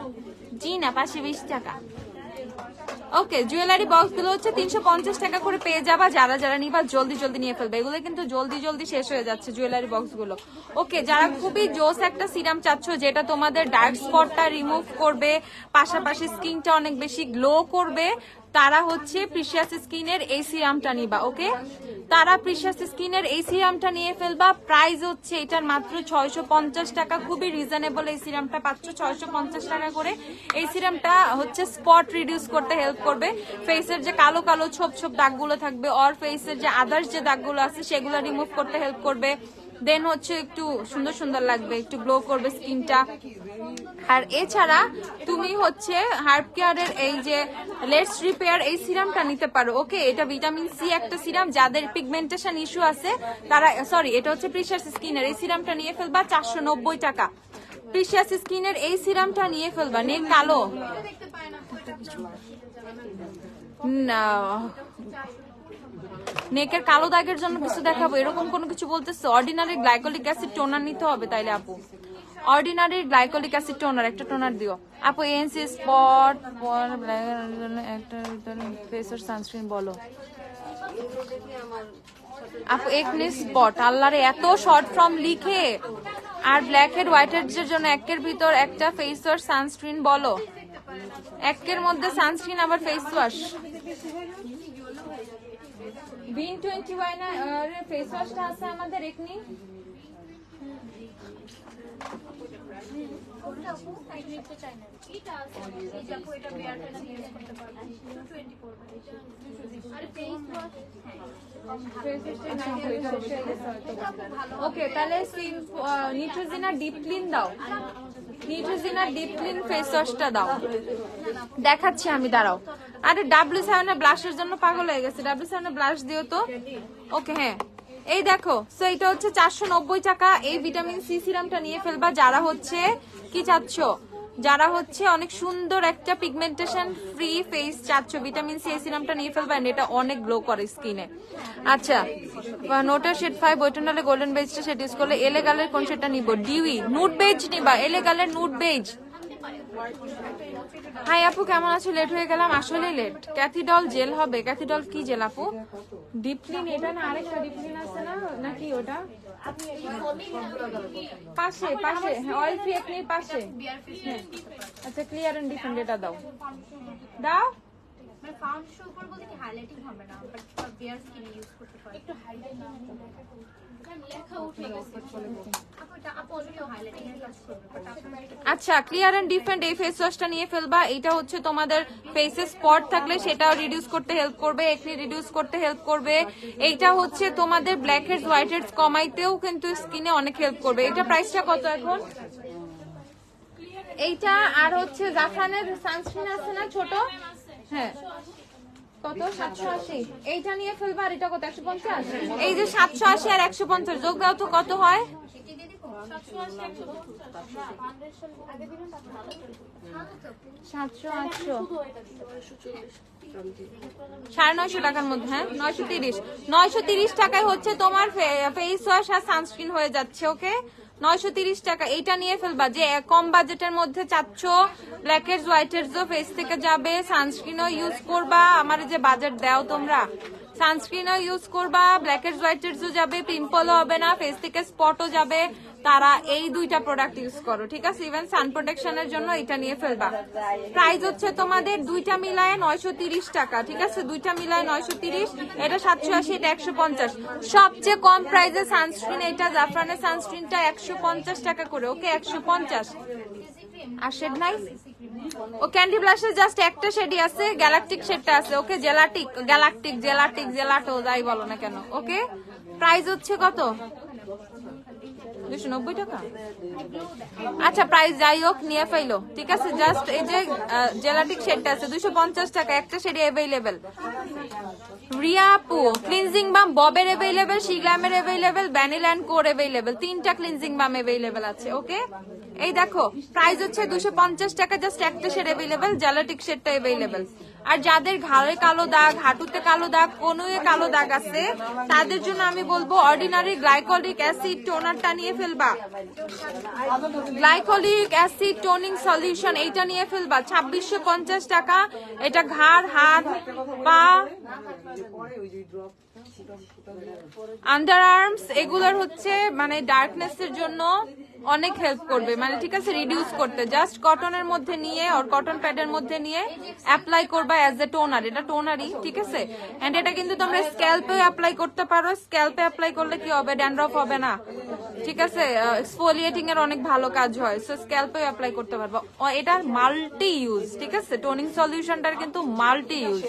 Speaker 1: জি না, 520 টাকা। ওকে, জুয়েলারি বক্স গুলো হচ্ছে 350 টাকা করে পেয়ে যাবা। যারা যারা নিবা জলদি জলদি নিয়ে ফেলবে, এগুলো কিন্তু জলদি জলদি শেষ হয়ে যাচ্ছে জুয়েলারি বক্স গুলো। ওকে, যারা খুবই জোস একটা সিরাম চাচ্ছ যেটা তোমাদের ডার্ক স্পটটা রিমুভ করবে, পাশাপাশি স্কিনটা অনেক বেশি গ্লো করবে, তারা হচ্ছে প্রিশিয়াস স্কিনের এই সিরামটা নিবা। ওকে, তারা প্রিশিয়াস স্কিনের এই সিরামটা নিয়ে ফেলবা। প্রাইস হচ্ছে এটার মাত্র 650 টাকা, খুবই রিজনেবল। এই সিরামটা পাচ্ছ 650 টাকা করে। এই সিরামটা হচ্ছে স্পট রিডিউস করতে হেল্প করবে, ফেসের যে কালো কালো ছোপ ছোপ দাগগুলো থাকবে অর ফেসের যে আদার্স যে দাগগুলো আছে সেগুলো রিমুভ করতে হেল্প করবে। দেন হচ্ছে একটু সুন্দর সুন্দর লাগবে, একটু গ্লো করবে স্কিনটা। আর এছাড়া তুমি হচ্ছে হার্ব কেয়ারের এই যে লেটস রিপেয়ার এই সিরামটা নিতে পারো। ওকে, এটা ভিটামিন সি একটা সিরাম, যাদের পিগমেন্টেশন ইস্যু আছে তারা, সরি এটা হচ্ছে প্রিশিয়াস স্কিনের এই সিরামটা নিয়ে ফেলবা 490 টাকা। প্রিশিয়াস স্কিনের এই সিরামটা নিয়ে ফেলবা। নেক কালো না, নেকের কালো দাগের জন্য কিছু দেখাবো এরকম কোনো কিছু বলতেছে? অর্ডিনারি গ্লাইকোলিক অ্যাসিড টোনার নিতে হবে তাইলে আপু। অর্ডিনারি গ্লাইকোলিক অ্যাসিড টোনার, একটা টোনার দিও আপু। এনসি স্পট একটা ফেসের সানস্ক্রিন বলো আপু। একনি স্পট, আল্লাহরে এত শর্ট ফর্ম লিখে। আর ব্ল্যাক হেড হোয়াইট হেডস এর জন্য একের ভিতর একটা ফেস ওয়াশ সানস্ক্রিন বলো। একের মধ্যে সানস্ক্রিন আবার ফেস ওয়াশ। বিন 21 এর ফেস ওয়াশটা আছে আমাদের একনি। ওকে, তাহলে নিউট্রিজিনা ডিপ ক্লিন দাও, নিউট্রিজিনা ডিপ ক্লিন ফেস ওয়াশটা দাও, দেখাচ্ছি আমি, দাঁড়াও। আরে W7 ব্লাশের জন্য পাগল হয়ে গেছে, W7 ব্লাশ দিও তো। ওকে, হ্যাঁ এই দেখো, সো এটা হচ্ছে 490 টাকা। এই ভিটামিন সি সিরামটা নিয়ে ফেলবা যারা হচ্ছে কি চাচ্ছ, যারা হচ্ছে অনেক সুন্দর একটা পিগমেন্টেশন ফ্রি ফেস চাচ্ছ, ভিটামিন সি সিরামটা নিয়ে ফেলবা। এটা অনেক গ্লো করে স্কিনে। আচ্ছা, নোটের শেড 5 বইটনালে গোল্ডেন বেজটা সেট ইউজ করলে। এলেগালের কোন শেডটা নিব? ডিউই নুড বেজ নিবা, এলেগালের নুড বেজ। হাই আপু, কেমন আছো? লেট হয়ে গেলাম, আসলে লেট। ক্যাথিডল জেল হবে? ক্যাথিডল কি জেল আপু? ডিপ ক্লিন এটা না, আরেকটা ডিপ ক্লিন আছে না, নাকি ওটা পাশে পাশে? অয়েল ফ্রি একনি পাশে। আচ্ছা, ক্লিয়ার এন্ড ডিফেন্ড এটা দাও, দাও।
Speaker 2: ফাউন্ডেশন উপর বলতে কি হাইলাইটিং হবে না, বাট বেয়ার স্কিনে ইউজ করতে পারো। একটু হাইলাইট না লেখা উঠে গেছে আপু, এটা আপু অলরেডি হাইলাইটিং এর কাজ করবে, বাট আপনি
Speaker 1: আচ্ছা, ক্লিয়ার এন্ড ডিফেন্ড এই ফেস ওয়াশটা নিয়ে ফেলবা। এটা হচ্ছে তোমাদের ফেসে স্পট থাকলে সেটাও রিডিউস করতে হেল্প করবে, একনি রিডিউস করতে হেল্প করবে। এইটা হচ্ছে তোমাদের ব্ল্যাক হেডস হোয়াইট হেডস কমাইতেও কিন্তু স্কিনে অনেক হেল্প করবে। এটা প্রাইসটা কত এখন? এইটা আর হচ্ছে জাফরানের সানস্ক্রিন আছে না ছোট, হ্যাঁ কত? 780। এইটা নিয়ে ফেলবা। আর এটা কত? 150। এই যে 780 আর 150 যোগ দাও তো কত হয়? 700 800 950 টাকার মধ্যে, হ্যাঁ 930 টাকায় হচ্ছে তোমার ফেস ওয়াশ আর সানস্ক্রিন হয়ে যাচ্ছে। ওকে, 930 টাকা। এইটা নিয়ে ফেলবা। যে কম বাজেটের মধ্যে চাচ্ছ, blackheads whiteheads face থেকে যাবে, সানস্ক্রিনও ইউজ করবা। আমার যে বাজেট দাও তোমরা, সানস্ক্রিনও ইউজ করবা, ব্ল্যাক হেডস হোয়াইট হেডসও যাবে, পিম্পলও হবে না, ফেস থেকে স্পটও যাবে, তারা এই দুইটা প্রোডাক্ট ইউজ করো, ঠিক আছে? ইভেন সান প্রোটেকশনের জন্য এটা নিয়ে ফেলবা। প্রাইস হচ্ছে তোমাদের দুইটা মিলায় 930 টাকা, ঠিক আছে? দুইটা মিলায় 930, এটা 780, এটা 150। সবচেয়ে কম প্রাইসে সানস্ক্রিন এটা, জাফরানের সানস্ক্রিনটা 150 টাকা করে। ওকে, 150। আর শেড নাই ও ক্যান্ডি ব্লাশের জাস্ট একটা শেডই আছে, গ্যালাকটিক শেডটা আছে। ওকে, জেলাটো যাই বলো না কেন। ওকে, প্রাইস হচ্ছে কত? 290 টাকা। আচ্ছা, প্রাইস যাই হোক নিয়ে ফেলো, ঠিক আছে। জাস্ট এই যে জেলাটিক শেডটা আছে 250 টাকা, একটা শেডে অ্যাভেলেবেল। রিয়া আপু ক্লিনজিং বাম ববের অ্যাভেলেবেল, শিগ্লামের অ্যাভেলেবেল, ভ্যানিলা এন্ড কোর অ্যাভেলেবেল, 3টা ক্লিনজিং বাম অ্যাভেলেবেল আছে। ওকে, এই দেখো প্রাইস হচ্ছে 250 টাকা, জাস্ট একটা শেড অ্যাভেলেবেল, জেলাটিক শেডটা অ্যাভেলেবেল। আর যাদের ঘাড়ে কালো দাগ, হাঁটুতে কালো দাগ, কোনোয়ে কালো দাগ আছে, তাদের জন্য আমি বলবো অর্ডিনারি গ্লাইকোলিক অ্যাসিড টোনারটা নিয়ে ফেলবা। গ্লাইকোলিক অ্যাসিড টোনিং সলিউশন এইটা নিয়ে ফেলবা, 2650 টাকা। এটা ঘাড়, হাত, পা, আন্ডার আর্মস এগুলোর হচ্ছে মানে ডার্কনেস এর জন্য অনেক হেল্প করবে, মানে ঠিক আছে, রিডিউস করতে। জাস্ট কটনের মধ্যে নিয়ে আর কটন প্যাডের মধ্যে নিয়ে অ্যাপ্লাই করবা অ্যাজ এ টোনার। এটা টোনারই, ঠিক আছে। এন্ড এটা কিন্তু তোমরা স্ক্যাল্পে অ্যাপ্লাই করতে পারো। স্ক্যাল্পে অ্যাপ্লাই করলে কি হবে? ড্যান্ড্রফ হবে না, ঠিক আছে। এক্সফোলিয়েটিং এর অনেক ভালো কাজ হয়, সো স্ক্যাল্পে অ্যাপ্লাই করতে পারবো। এটা মাল্টি ইউজ, ঠিক আছে। টোনিং সলিউশনটার কিন্তু মাল্টি ইউজ।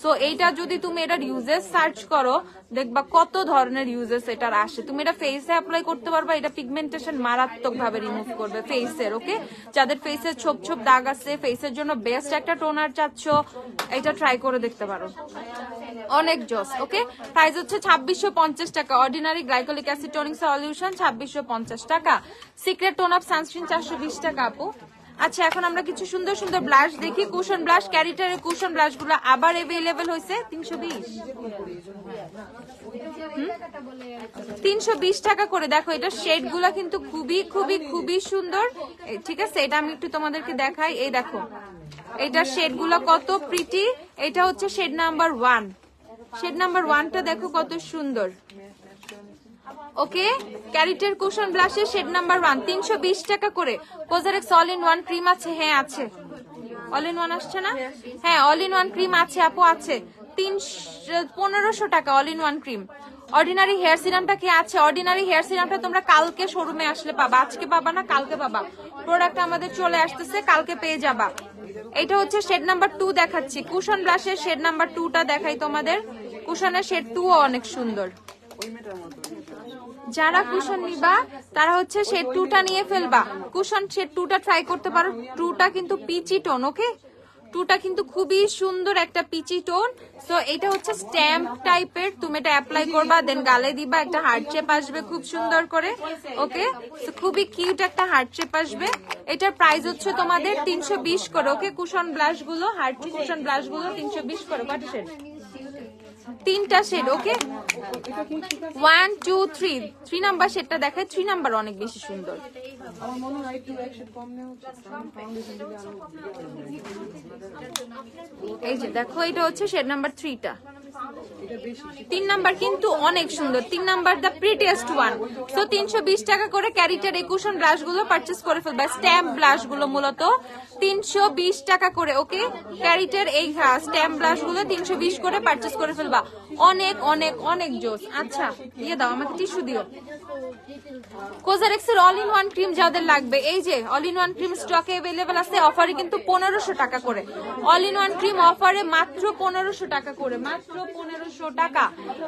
Speaker 1: সো এইটা যদি তুমি এটার ইউজেস সার্চ করো, দেখবা কত ধরনের ইউজেস এটার আসে। তুমি এটা ফেসে অ্যাপ্লাই করতে পারবা, এটা পিগমেন্টেশন মারাত্মক ভাবে রিমুভ করবে ফেসের। ওকে, যাদের ফেসে ছোপ ছোপ দাগ আছে, ফেসের জন্য বেস্ট একটা টোনার চাচ্ছ, এটা ট্রাই করে দেখতে পারো, অনেক জোস। ওকে, প্রাইস হচ্ছে 2650 টাকা। Ordinary glycolic acid toning solution 2650 টাকা। সিক্রেট টোন আপ সানস্ক্রিন 420 টাকা আপু। আচ্ছা, এখন আমরা কিছু সুন্দর সুন্দর ব্লাশ দেখি। কুশন ব্লাশ, ক্যারিটারের কুশন ব্লাশ গুলো আবার অ্যাভেলেবেল হয়েছে 320 টাকা করে। দেখো এটা শেড গুলা কিন্তু খুবই খুবই খুবই সুন্দর, ঠিক আছে। এটা আমি একটু তোমাদেরকে দেখাই। এই দেখো এটা শেড গুলা কত প্রিটি। এটা হচ্ছে শেড নাম্বার 1। শেড নাম্বার 1টা দেখো কত সুন্দর। ওকে, ক্যারিটার কুশন ব্লাশের শেড নাম্বার 1 320 টাকা করে। কোজারেক্স অল ইন ওয়ান ক্রিম আছে? হ্যাঁ আছে। অল ইন ওয়ান আসছে না? হ্যাঁ, অল ইন ওয়ান ক্রিম আছে আপু, আছে। 1500 টাকা all in one cream. Ordinary hair সিরামটা কি আছে? অর্ডিনারি হেয়ার সিরামটা তোমরা কালকে শোরুমে আসলে পাবা, আজকে পাবা না, কালকে পাবা। প্রোডাক্ট আমাদের চলে আসতেছে, কালকে পেয়ে যাবা। এটা হচ্ছে শেড নাম্বার 2 দেখাচ্ছি। কুশন ব্লাশের শেড নাম্বার 2টা দেখাই তোমাদের। কুশনের শেড 2 অনেক সুন্দর। যারা কুশন নিবা তারা হচ্ছে শেড 2টা নিয়ে ফেলবা। কুশন শেড 2টা ট্রাই করতে পারো। 2টা কিন্তু পিচি টোন। ওকে, 2টা কিন্তু খুবই সুন্দর একটা পিচি টোন। সো এটা হচ্ছে স্ট্যাম্প টাইপের। তুমি এটা অ্যাপ্লাই করবা, দেন গালে দিবা, একটা হার্ট শেপ আসবে খুব সুন্দর করে। ওকে, সো খুবই কিউট একটা হার্ট শেপ আসবে। এটার প্রাইস হচ্ছে তোমাদের 320 করে। ওকে, কুশন ব্লাশ গুলো, হার্ট কুশন ব্লাশ গুলো 320 করে। কত শেড? 3টা শেড। ওকে, 1 2 3 নাম্বার শেডটা দেখায়। 3 নাম্বার অনেক বেশি সুন্দর। এই যে দেখো এটা হচ্ছে শেড নাম্বার 3টা। 3 নাম্বার কিন্তু অনেক সুন্দর। 3 number the prettiest one. So 320 টাকা করে ক্যারিটার এই কুশন ব্লাশ গুলো পারচেস করে ফেলবা। স্ট্যাম্প ব্লাশ গুলো মূলত 320 টাকা করে। ওকে, ক্যারিটার এই স্ট্যাম্প ব্লাশ গুলো 320 করে পারচেস করে ফেলবা। অনেক অনেক অনেক জোস। আচ্ছা, দিয়ে দাও আমাকে, টিস্যু দিও। কোজারেক্সের অল ইন ওয়ান ক্রিম যাদের লাগবে, এই যে অল ইন ওয়ান ক্রিম স্টকে अवेलेबल আছে। অফারে কিন্তু 1500 টাকা করে। অল ইন ওয়ান ক্রিম অফারে মাত্র 1500 টাকা করে, মাত্র 1500 টাকা।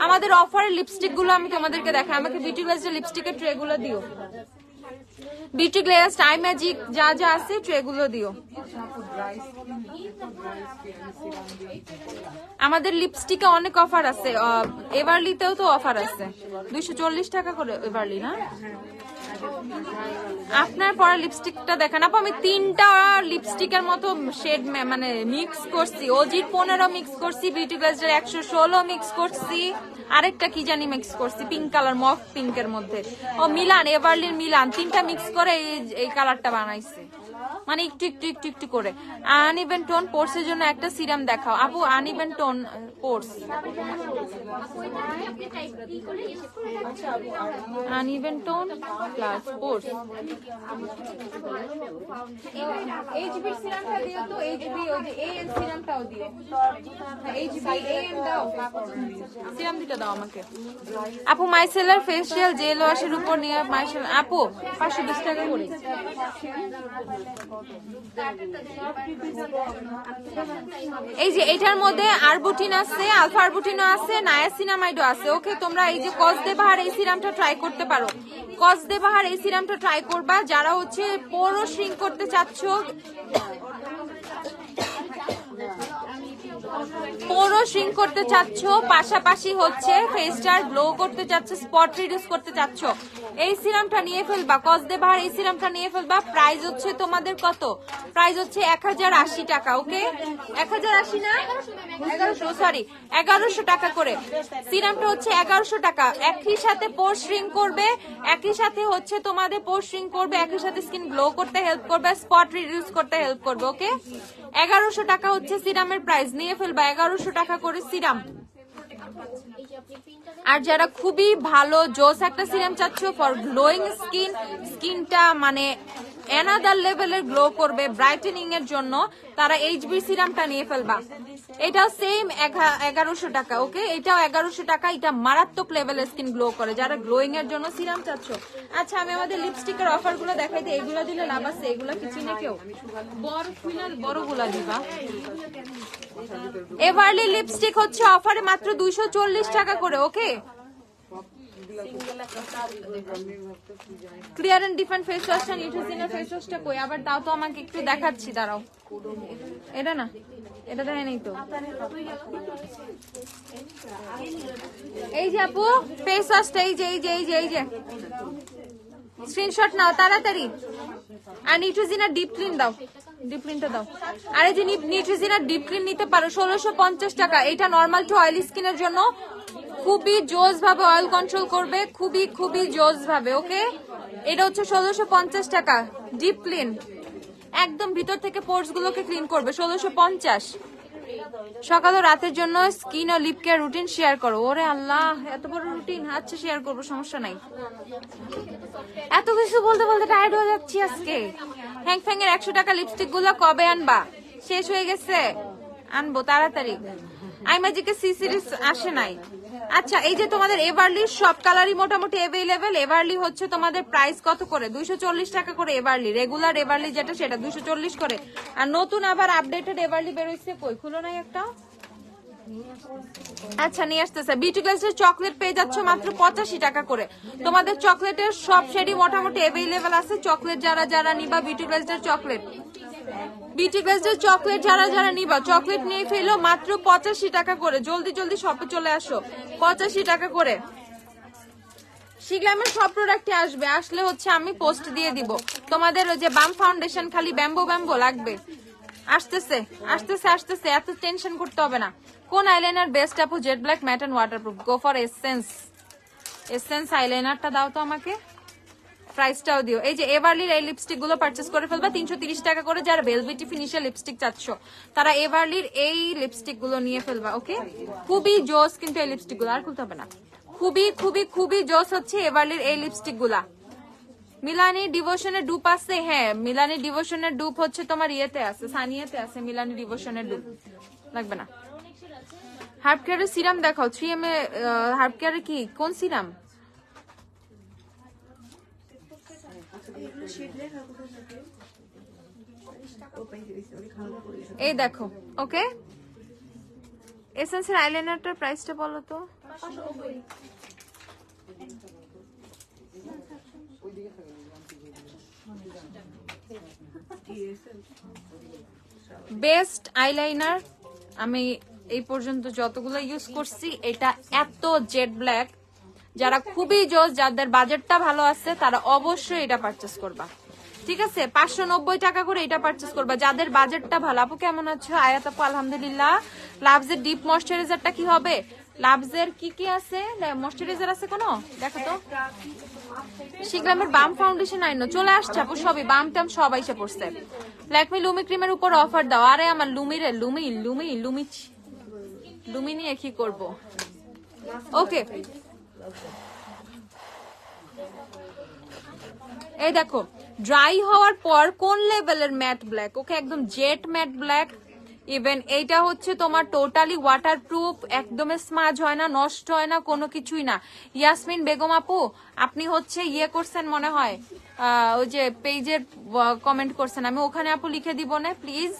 Speaker 1: আমাদের অফারের লিপস্টিক গুলো আমি তোমাদেরকে দেখাই। আমাকে বিউটি গ্লেজের লিপস্টিকের ট্রে গুলো দিও। বিউটি গ্লেজ, আই ম্যাজিক যা যা আছে ট্রে গুলো দিও। আমাদের লিপস্টিকে অনেক অফার আছে। এভারলিতেও তো অফার আছে। 240 টাকা করে এভারলি না? আপনার পরা লিপস্টিকটা দেখেন আপু। আমি 3টা লিপস্টিকের মতো শেড মানে মিক্স করছি। ওজির 15 মিক্স করছি, বিউটি গ্লেজের 116 মিক্স করছি, আরেকটা কি জানি মিক্স করছি পিঙ্ক কালার, মফ পিঙ্কের মধ্যে। ও মিলান, এভারলির মিলান, 3টা মিক্স করে এই কালারটা বানাইছে, মানে একটু একটু একটু একটু করে। আনইভেন টোন পোর্সের জন্য একটা সিরাম দেখাও আপু। আনইভেন টোন পোর্স, আনইভেন টোন প্লাস পোর্স। এইচবি সিরামটা দিও তো। এইচবি ওই যে এএন সিরামটাও দিও। এইচবি এএন দাও, সিরাম দুটো দাও আমাকে আপু। মাইসেলার ফেসিয়াল জেল ওয়াশের উপর নিয়ে মাইসেলার আপু 520 টাকা করে। এই যে এটার মধ্যে আরবুটিন আছে, আলফা আরবুটিনও আছে, নায়াসিনামাইডও আছে। ওকে, তোমরা এই যে কসদেবাহার এই সিরামটা ট্রাই করতে পারো। কসদেবাহার এই সিরামটা ট্রাই করবা যারা হচ্ছে পোরো শ্রিঙ্ক করতে চাচ্ছ, পোরো শ্রিঙ্ক করতে চাচ্ছ, পাশাপাশি হচ্ছে ফেসটার গ্লো করতে চাচ্ছ, স্পট রিডিউস করতে চাচ্ছ, এই সিরামটা নিয়ে ফেলবা। কসদেবাহার এই সিরামটা নিয়ে ফেলবা। প্রাইস হচ্ছে তোমাদের কত? প্রাইস হচ্ছে 1080 টাকা। ওকে, 1080 না 1100, সরি 1100 টাকা করে। সিরামটা হচ্ছে 1100 টাকা। একই সাথে পোর শ্রিঙ্ক করবে, একই সাথে হচ্ছে তোমাদের পোর শ্রিঙ্ক করবে, একই সাথে স্কিন গ্লো করতে হেল্প করবে, স্পট রিডিউস করতে হেল্প করবে। ওকে, 1100 টাকা হচ্ছে সিরামের প্রাইস, নিয়ে ফেলবা 1100 টাকা করে সিরাম। আর যারা খুবই ভালো জোস একটা সিরাম চাচ্ছ ফর গ্লোয়িং স্কিন, স্কিনটা মানে অ্যানাদার লেভেলের গ্লো করবে ব্রাইটেনিং এর জন্য, তারা এইচবি সিরামটা নিয়ে ফেলবা। এটাও সেম 1100 টাকা। ওকে, এটাও 1100 টাকা। এটা মারাত্মক লেভেলের স্কিন গ্লো করে যারা গ্লোয়িং এর জন্য সিরাম চাচ্ছ। আচ্ছা, আমি আমাদের লিপস্টিকের অফার গুলো দেখাই দিই। এগুলো দিলে লাভ আছে, এগুলো কি চিনে কেউ? বড়গুলা দিবা। এভারলি লিপস্টিক হচ্ছে অফারে মাত্র 240 টাকা করে। Okay, clear and different face ওয়াশটা, নিউট্রিজিনার ফেস ওয়াশটা কই? আবার দাও তো আমাকে একটু দেখাচ্ছি, দাঁড়াও। এটা না, এটা দেখে নেই তো। এই যে আপু ফেস ওয়াশটা, এই যে এই যে এই যে এই যে স্ক্রিনশট নাও তাড়াতাড়ি। আর নিউট্রিজিনার ডিপ ক্লিন দাও, ডিপ ক্লিনটা দাও। আর এই যে নিউট্রিজিনার ডিপ ক্লিন নিতে পারো 1650 টাকা। এটা নর্মাল টু অয়েলি স্কিনের জন্য খুবই জোস ভাবে অয়েল কন্ট্রোল করবে, খুবই খুবই জোস ভাবে। ওকে, এটা হচ্ছে 1650 টাকা। ডিপ ক্লিন একদম ভিতর থেকে পোর্স গুলোকে ক্লিন করবে, 1650। সকাল ও রাতের জন্য স্কিন ও লিপ কেয়ার রুটিন শেয়ার করো। ওরে আল্লাহ, এত বড় রুটিন। আচ্ছা, শেয়ার করবো, সমস্যা নাই। এত কিছু বলতে বলতে টায়ার্ড হয়ে যাচ্ছি আজকে। হ্যাং ফ্যাং এর 100 টাকা লিপস্টিক গুলো কবে আনবা? শেষ হয়ে গেছে, আনবো তাড়াতাড়ি। আইমাজিকে সি সিরিজ আসে নাই। আচ্ছা, এই যে তোমাদের এভারলির সব কালারই মোটামুটি অ্যাভেলেবেল। এভারলি হচ্ছে তোমাদের প্রাইস কত করে? 240 টাকা করে এভারলি। রেগুলার এভারলি যেটা সেটা 240 করে। আর নতুন আবার আপডেটেড এভারলি বেরোইছে, কই খুলো নাই একটা? আচ্ছা, নিয়ে আসতেছে। বিউটি গ্লাসের চকলেট পেয়ে যাচ্ছ মাত্র 85 টাকা করে। তোমাদের চকলেটের সব শেডই মোটামুটি অ্যাভেলেবেল আছে। চকলেট যারা যারা নিবা, বিউটি গ্লাসের চকলেট, বিউটি গ্লাসের চকলেট যারা যারা নিবা, চকলেট নিয়ে ফেলো মাত্র 85 টাকা করে। জলদি জলদি শপে চলে আসো, 85 টাকা করে। শিগ্লামের সব প্রোডাক্টে আসবে, আসলে হচ্ছে আমি পোস্ট দিয়ে দিব। তোমাদের ওই যে বাম ফাউন্ডেশন খালি ব্যাম্বো ব্যাম্বো লাগবে, আসতেছে আসতেছে আসতেছে, এত টেনশন করতে হবে না। কোন আইলাইনার বেস্ট আপু? Jet black, matte and waterproof. Go for essence. Essence আইলাইনারটা দাও তো আমাকে, প্রাইসটাও দিও। এই যে এভারলির এই লিপস্টিক গুলো পারচেস করে ফেলবা 330 টাকা করে। যারা ভেলভেটি ফিনিশের লিপস্টিক চাচ্ছ তারা এভারলির এই লিপস্টিক গুলো নিয়ে ফেলবা। ওকে, খুবই জোস কিন্তু এই লিপস্টিক গুলো, আর খুলতে হবে না। খুবই খুবই খুবই জোস হচ্ছে এভারলির এই লিপস্টিক গুলা। মিলানি ডিভোশনের ডুপ আছে। হ্যাঁ, মিলানি ডিভোশনের ডুপ হচ্ছে তোমার ইয়েতে আছে, সানিয়াতে আছে মিলানি ডিভোশনের ডুপ, লাগবে না। হার্ব কেয়ারের সিরাম দেখাও। 3 ml হার্ব কেয়ারের কি কোন সিরাম? এই দেখো। ওকে, এসেন্সের আইলাইনারটার প্রাইসটা বলো তো। বেস্ট আইলাইনার আমি এই পর্যন্ত যতগুলো ইউজ করছি, এটা এত জেড ব্ল্যাক। যারা খুবই জোস, যাদের বাজেটটা ভালো আছে তারা অবশ্যই এটা পারচেস করবা। ঠিক আছে, 590 টাকা করে এটা পারচেস করবা যাদের বাজেটটা ভালো। আপু কেমন আছো? আয়াত আপু আলহামদুলিল্লাহ। লাভসের ডিপ ময়শ্চারাইজারটা কি হবে? লাভসের কি কি আছে? ময়শ্চারাইজার আছে কোনো? দেখো তো। শিগ্রামের বাম ফাউন্ডেশন আইনো চলে আসছে আপু, সবই বাম টাম সব আইসা পড়ছে। ল্যাকমি লুমি ক্রিমের উপর অফার দাও। আরে আমার লুমি রে, লুমি লুমি লুমি লুমি নিয়ে কি করবো? ওকে, এই দেখো ড্রাই হওয়ার পর কোন লেভেলের ম্যাট ব্ল্যাক। ওকে, একদম জেট ম্যাট ব্ল্যাক, ইভেন এইটা হচ্ছে তোমার টোটালি ওয়াটারপ্রুফ, একদম স্মাজ হয় না, নষ্ট হয় না, কোনো কিছুই না। ইয়াসমিন বেগম আপু, আপনি হচ্ছে ইয়ে করছেন মনে হয়, ওই যে পেজের কমেন্ট করছেন, আমি ওখানে আপু লিখে দিব না প্লিজ।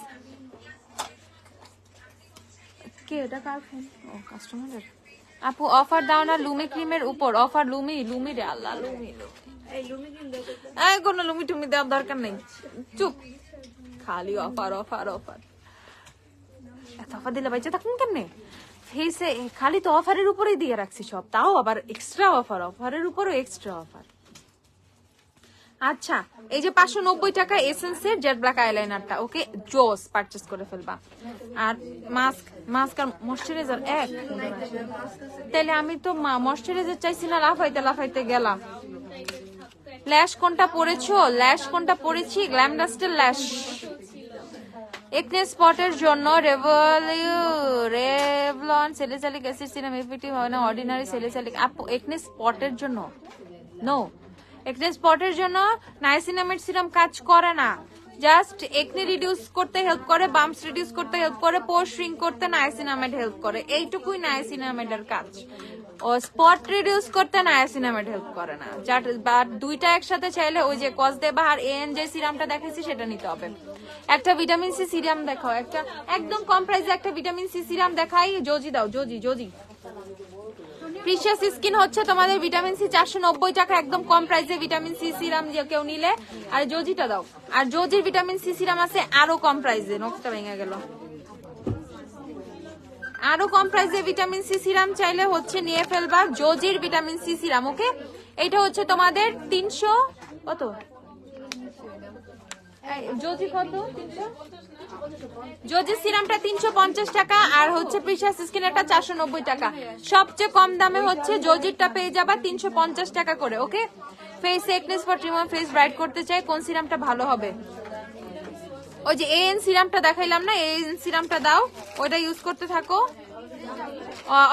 Speaker 1: কে এটা, কার ফোন? ও কাস্টমারের। আপু অফার দাও না লুমি ক্রিমের উপর, অফার লুমি রে আল্লাহ, লুমি কোনো লুমি টুমি দেওয়ার দরকার নেই, চুপ, খালি অফার অফার অফার। এত অফার দিলে বাইচে থাকুন কেমনে? ফেসে খালি তো অফারের উপরেই দিয়ে রাখছি সব, তাও আবার এক্সট্রা অফার, অফারের উপরও এক্সট্রা অফার। আচ্ছা, এই যে 590 টাকা এসেন্সের জেড ব্ল্যাক আইলাইনারটা, ওকে জোস, পারচেজ করে ফেলবা। আর মাস্ক আর ময়শ্চারাইজার এক, তাহলে আমি তো ময়শ্চারাইজার চাইছি না, লাফাইতে গেলাম। ল্যাশ কোনটা পরেছো? ল্যাশ কোনটা পরেছি? গ্ল্যামডাস্টের ল্যাশ। একনে স্পটের জন্য Revlon salicylic acid serum effective হয় না অর্ডিনারি স্যালিসাইলিক। আপু একনে স্পটের জন্য নো, একনে স্পটের জন্য নাইসিনামাইড সিরাম কাজ করে না, জাস্ট একনে রিডিউস করতে হেল্প করে, বাম্পস রিডিউস করতে হেল্প করে, পোর শ্রিঙ্ক করতে নাইসিনামাইড হেল্প করে, এইটুকুই নাইসিনামাইডের কাজ। ও স্পট রিডিউস করতে নাইসিনামাইড হেল্প করে না। বাট দুইটা একসাথে চাইলে ওই যে কসদেবাহার এএন যে সিরামটা দেখাইছি সেটা নিতে হবে। একটা ভিটামিন সি সিরাম দেখাও, একটা একদম কম প্রাইসে একটা ভিটামিন সি সিরাম দেখাই। জোজি দাও, জোজি। প্রিশিয়াস স্কিন হচ্ছে তোমাদের ভিটামিন সি 490 টাকা, একদম কম প্রাইসে ভিটামিন সি সিরাম কেউ নিলে। আর জোজিটা দাও। আর জোজির ভিটামিন সি সিরাম আছে আরো কম প্রাইসে, নকটা ভেঙে গেল। আরো কম প্রাইসে ভিটামিন সি সিরাম চাইলে হচ্ছে নিয়ে ফেলবা জোজির ভিটামিন সি সিরাম, ওকে? এটা হচ্ছে তোমাদের 300 কত? জোজি কত? 300। জোজি সিরামটা 350 টাকা, আর হচ্ছে প্রিশিয়াস স্কিনেরটা 490 টাকা। সবচেয়ে কম দামে হচ্ছে জোজিরটা পেয়ে যাবা 350 টাকা করে, ওকে? ফেস একনেস ফর ট্রিমার, ফেস ব্রাইট করতে চাই, কোন সিরামটা ভালো হবে? ওই যে এএন সিরামটা দেখাইলাম না, এএন সিরামটা দাও, ওইটা ইউজ করতে থাকো।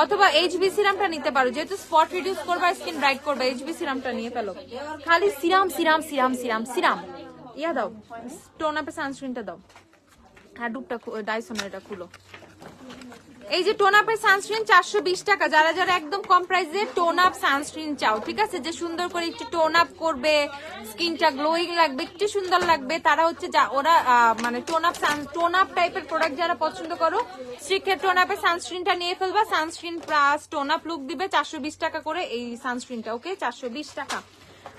Speaker 1: অথবা এইচবি সিরামটা নিতে পারো, যেহেতু স্পট রিডিউস করবা, স্কিন ব্রাইট করবা, এইচবি সিরামটা নিয়ে ফেলো। খালি সিরাম ইয়া দাও, টোন আপে সানস্ক্রিনটা দাও। হ্যাঁ, ডুবটা ডাইসনের এটা খুলো। এই যে টোন আপের সানস্ক্রিন 420 টাকা। যারা যারা একদম কম প্রাইসে টোন আপ সানস্ক্রিন চাও, ঠিক আছে, যে সুন্দর করে একটু টোন আপ করবে, স্কিনটা গ্লোয়িং লাগবে, একটু সুন্দর লাগবে, তারা হচ্ছে ওরা মানে টোন আপ টাইপের প্রোডাক্ট যারা পছন্দ করো, স্ট্রিকের টোন আপের সানস্ক্রিনটা নিয়ে ফেলবা। Sunscreen plus tone up look দিবে 420 টাকা করে এই সানস্ক্রিনটা, ওকে? 420 টাকা।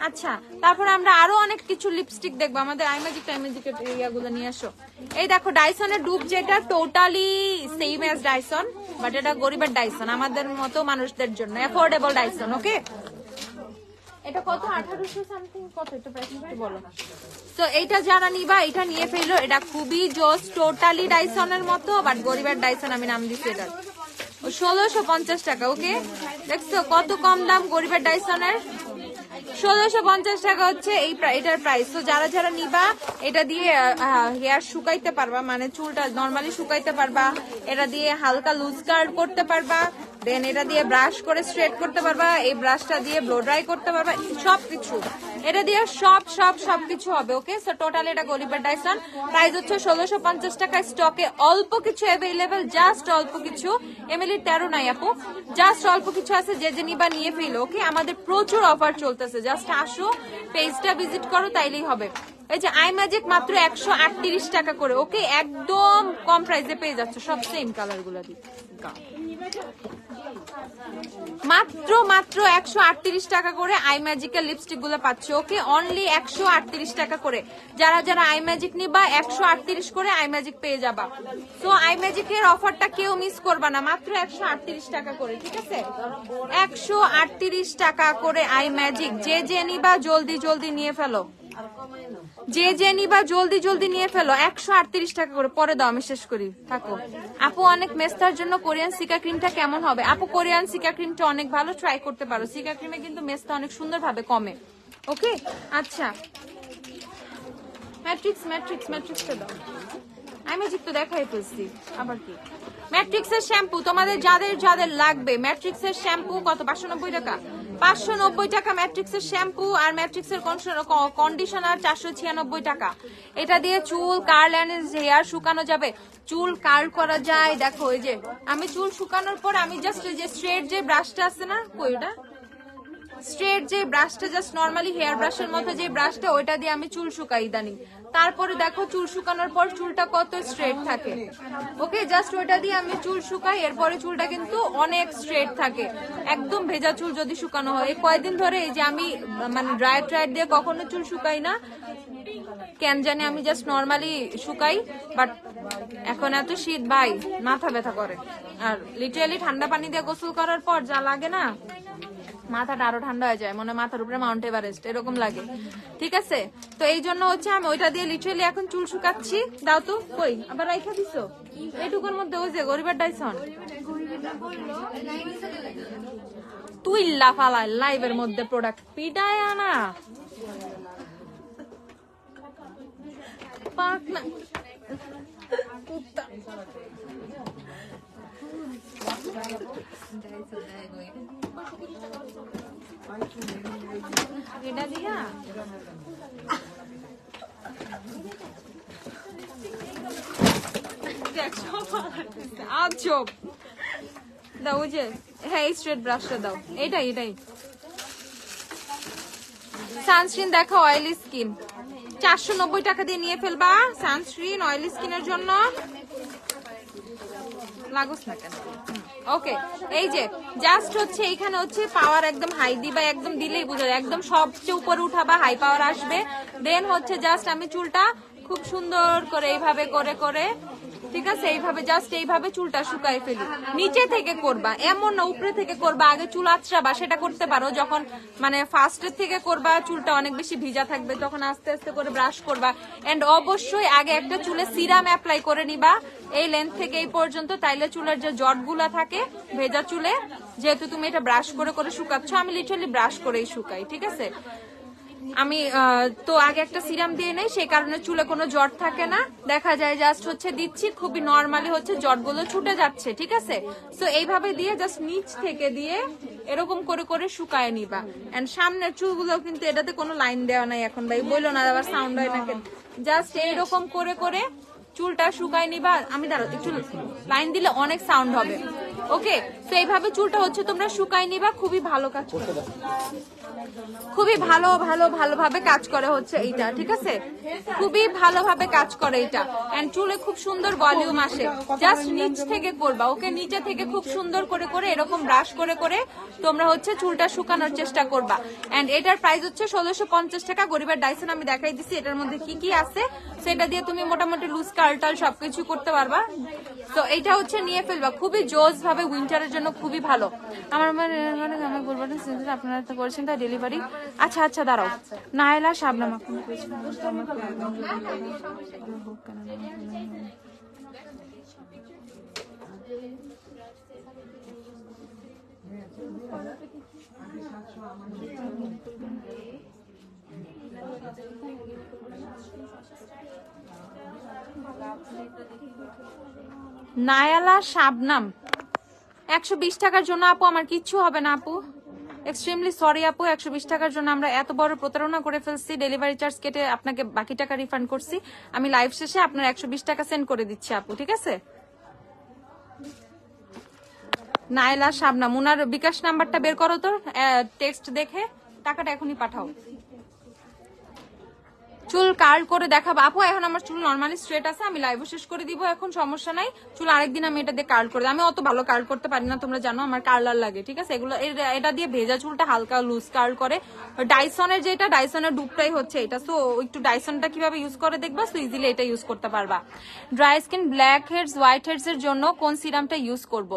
Speaker 1: আচ্ছা, তারপরে আমরা আরো অনেক কিছু লিপস্টিক দেখবো। আমাদের আইম্যাজিকের ইয়াগুলো নিয়ে আসো। এই দেখো ডাইসনের ডুব, যেটা totally same as Dyson, but এটা গরিবের ডাইসন, আমাদের মতো মানুষদের জন্য অ্যাফোর্ডেবল ডাইসন, ওকে? এটা কত? 1800 সামথিং, কত এটা প্রাইস একটু বলো। তো এইটা যারা নিবা এটা নিয়ে ফেলো, এটা খুবই জোস, টোটালি ডাইসনের মতো, বাট গরিবের ডাইসন আমি নাম দিচ্ছি এটার। 1650 টাকা, ওকে? দেখছো কত কম দাম গরিবের ডাইসনের? 1650 টাকা হচ্ছে এটার প্রাইস। তো যারা যারা নিবা এটা দিয়ে হেয়ার শুকাইতে পারবা, মানে চুলটা নরমালি শুকাইতে পারবা, এটা দিয়ে হালকা লুজ কার্ল করতে পারবা, দেন এটা দিয়ে ব্রাশ করে স্ট্রেট করতে পারবা, এই ব্রাশটা দিয়ে ব্লো ড্রাই করতে পারবা, সবকিছু এটা দিয়ে সবকিছু হবে, ওকে? সো টোটাল এটা গরিবের ডাইসন, প্রাইস হচ্ছে 1650 টাকা। স্টকে অল্প কিছু অ্যাভেলেবেল, জাস্ট অল্প কিছু, এমএলই 13 নাই আপু, জাস্ট অল্প কিছু আছে, যে নিবা নিয়ে ফেলো, ওকে? আমাদের প্রচুর অফার চলতেছে, জাস্ট আসো, পেজটা ভিজিট করো, তাইলেই হবে। এই যে আইম্যাজিক মাত্র 138 টাকা করে, ওকে? একদম কম প্রাইসে পেয়ে যাচ্ছে, সব সেম কালার গুলা দিয়ে, মাত্র 138 টাকা করে আইম্যাজিকের লিপস্টিক গুলো পাচ্ছে, ওকে? অনলি 138 টাকা করে। যারা যারা আইম্যাজিক নিবা 138 করে আইম্যাজিক পেয়ে যাবা। তো আইম্যাজিকের অফারটা কেউ মিস করবা না, মাত্র 138 টাকা করে, ঠিক আছে? 138 টাকা করে আইম্যাজিক। যে নিবা জলদি নিয়ে ফেলো, যে নিবা জলদি নিয়ে ফেলো। 138 টাকা করে, পরে দাও, আমি শেষ করি, থাকো। আপু অনেক মেস্তার জন্য কোরিয়ান সিকা ক্রিমটা কেমন হবে? আপু কোরিয়ান সিকা ক্রিমটা অনেক ভালো, ট্রাই করতে পারো। সিকা ক্রিমে কিন্তু মেস্তা অনেক সুন্দর ভাবে কমে, ওকে? আচ্ছা, ম্যাট্রিক্সটা দাও। আইম্যাজিক তো দেখাই ফেলছি, আবার কি? ম্যাট্রিক্সের শ্যাম্পু তোমাদের যাদের যাদের লাগবে, ম্যাট্রিক্সের শ্যাম্পু কত? 590 টাকা। 590 টাকা ম্যাট্রিক্সের শ্যাম্পু আর ম্যাট্রিক্সের কন্ডিশনার 496 টাকা। এটা দিয়ে চুল কার্ল এন্ড হেয়ার শুকানো যাবে, চুল কার্ল করা যায়। দেখো এই যে আমি চুল শুকানোর পর আমি জাস্ট যে স্ট্রেট যে ব্রাশটা আছে না, কই ওটা স্ট্রেট যে ব্রাশটা, জাস্ট নরমালি হেয়ার ব্রাশের মতো যে ব্রাশটা, ওইটা দিয়ে আমি চুল শুকাই ইদানিং। তারপরে দেখো চুল শুকানোর পর চুলটা কত স্ট্রেট থাকে। ওকে, জাস্ট ওইটা দিয়ে আমি চুল শুকাই, এরপরে চুলটা কিন্তু অনেক স্ট্রেট থাকে। একদম ভেজা চুল যদি শুকানো হয়, এই কয়দিন ধরে এই যে আমি মানে ড্রায়ার দিয়ে কখনো চুল শুকাই না, কেন জানি আমি জাস্ট নরমালি শুকাই। বাট এখন এত শীত ভাই, মাথা ব্যথা করে। আর লিটারালি ঠান্ডা পানি দিয়ে গোসল করার পর যা লাগে না, মাথাটা আরো ঠান্ডা হয়ে যায়, মনে হয় মাথার উপরে মাউন্ট এভারেস্ট এরকম লাগে। ঠিক আছে, তো এই জন্য হচ্ছে আমি ওইটা দিয়ে লিটারালি এখন চুল শুকাচ্ছি। দাও তো, কই আবার রাইখা দিছো এইটুকুর মধ্যে? ওই যে গরিবের ডাইসন তুই লাফালা লাইভের মধ্যে প্রোডাক্ট পিটায় আনা পাক না কুত্তা। এটা দিয়া আজব দাও, ওই যে হ্যাঁ স্ট্রেট ব্রাশটা দাও, এটাই এটাই। সানস্ক্রিন দেখো, অয়েলি স্কিন 490 টাকা দিয়ে নিয়ে ফেলবা সানস্ক্রিন অয়েলি স্কিনের জন্য। লাগোস না কেন? ওকে, এই যে জাস্ট হচ্ছে এইখানে হচ্ছে পাওয়ার একদম হাই দিবা, একদম দিলেই বুঝা যায়, একদম সবচেয়ে উপরে উঠাবা, হাই পাওয়ার আসবে। দেন হচ্ছে জাস্ট আমি চুলটা খুব সুন্দর করে এইভাবে করে করে, ঠিক আছে, এইভাবে জাস্ট এইভাবে চুলটা শুকাই ফেলি। নিচে থেকে করবা, এমন না উপরে থেকে করবা। আগে চুল আঁচড়াবা, সেটা করতে পারো যখন মানে ফার্স্টের থেকে করবা, চুলটা অনেক বেশি ভিজা থাকবে, তখন আস্তে আস্তে করে ব্রাশ করবা। এন্ড অবশ্যই আগে একটা চুলে সিরাম অ্যাপ্লাই করে নিবা এই লেন্থ থেকে এই পর্যন্ত, তাইলে চুলের যে জটগুলা থাকে ভেজা চুলে, যেহেতু তুমি এটা ব্রাশ করে করে শুকাচ্ছ, আমি লিটারালি ব্রাশ করেই শুকাই। ঠিক আছে, আমি তো আগে একটা সিরাম দিয়ে নেই, সেই কারণে চুলে কোনো জট থাকে না। দেখা যায় জাস্ট হচ্ছে দিচ্ছি, খুবই নর্মালি হচ্ছে জটগুলো ছুটে যাচ্ছে। ঠিক আছে, তো এইভাবে দিয়ে জাস্ট নিচ থেকে দিয়ে এরকম করে করে শুকায় নিবা। এন্ড সামনের চুলগুলো কিন্তু এটাতে কোনো লাইন দেওয়া নাই এখন, ভাই বললো না আবার সাউন্ড হয় না কেন। জাস্ট এইরকম করে করে চুলটা শুকায় নিবা। আমি দাঁড়াও, একটু লাইন দিলে অনেক সাউন্ড হবে। ওকে, তো এইভাবে চুলটা হচ্ছে তোমরা শুকায় নিবা। খুবই ভালো কাজ করে, খুবই ভালোভাবে কাজ করে হচ্ছে এইটা। ঠিক আছে, খুবই ভালোভাবে কাজ করে এটা। এন্ড চুলে খুব সুন্দর ভলিউম আসে। জাস্ট নিচ থেকে করবা। ওকে, নিচে থেকে খুব সুন্দর করে করে এরকম ব্রাশ করে করে তোমরা হচ্ছে চুলটা শুকানোর চেষ্টা করবা। এন্ড এটার প্রাইস হচ্ছে 1650 টাকা। গরিবের ডাইসন আমি দেখাই দিছি এটার মধ্যে কি কি আছে, সেটা দিয়ে তুমি মোটামুটি লুজ কার্টাল সবকিছু করতে পারবা। তো এইটা হচ্ছে নিয়ে ফেলবা, খুবই জোস ভাবে উইন্টারের জন্য খুবই ভালো। আমার বলবো আপনারা তো করেছেন তাই ডেলিভারি। আচ্ছা আচ্ছা দাঁড়াও, নায়লা শাবনাম নায়ালা শাবনাম 120 টাকার জন্য আপু আমার কিচ্ছু হবে না আপু, এক্সট্রিমলি সরি আপু। 120 টাকার জন্য আমরা এত বড় প্রতারণা করে ফেলছি, ডেলিভারি চার্জ কেটে আপনাকে বাকি টাকা রিফান্ড করছি। আমি লাইভ শেষে আপনার 120 টাকা সেন্ড করে দিচ্ছি আপু। ঠিক আছে, নাইলা শাবনাম, উনার বিকাশ নাম্বারটা বের করো তো, টেক্সট দেখে টাকাটা এখনই পাঠাও। চুল কার্ল করে দেখাবো আপু। এখন আমার চুল নর্মালি স্ট্রেট আছে, আমি লাইভ শেষ করে দিব এখন, সমস্যা নাই। চুল আরেকদিন আমি এটা দিয়ে কার্ল করে, আমি অত ভালো কার্ল করতে পারি না, তোমরা জানো আমার কার্লার লাগে। ঠিক আছে, এগুলো এটা দিয়ে ভেজা চুলটা হালকা লুজ কার্ল করে। ডাইসনের যেটা, ডাইসনের ডুবটাই হচ্ছে এটা। সো একটু ডাইসনটা কিভাবে ইউজ করে দেখবা, সো ইজিলি এটা ইউজ করতে পারবা। Dry skin blackheads whiteheads এর জন্য কোন সিরামটা ইউজ করব?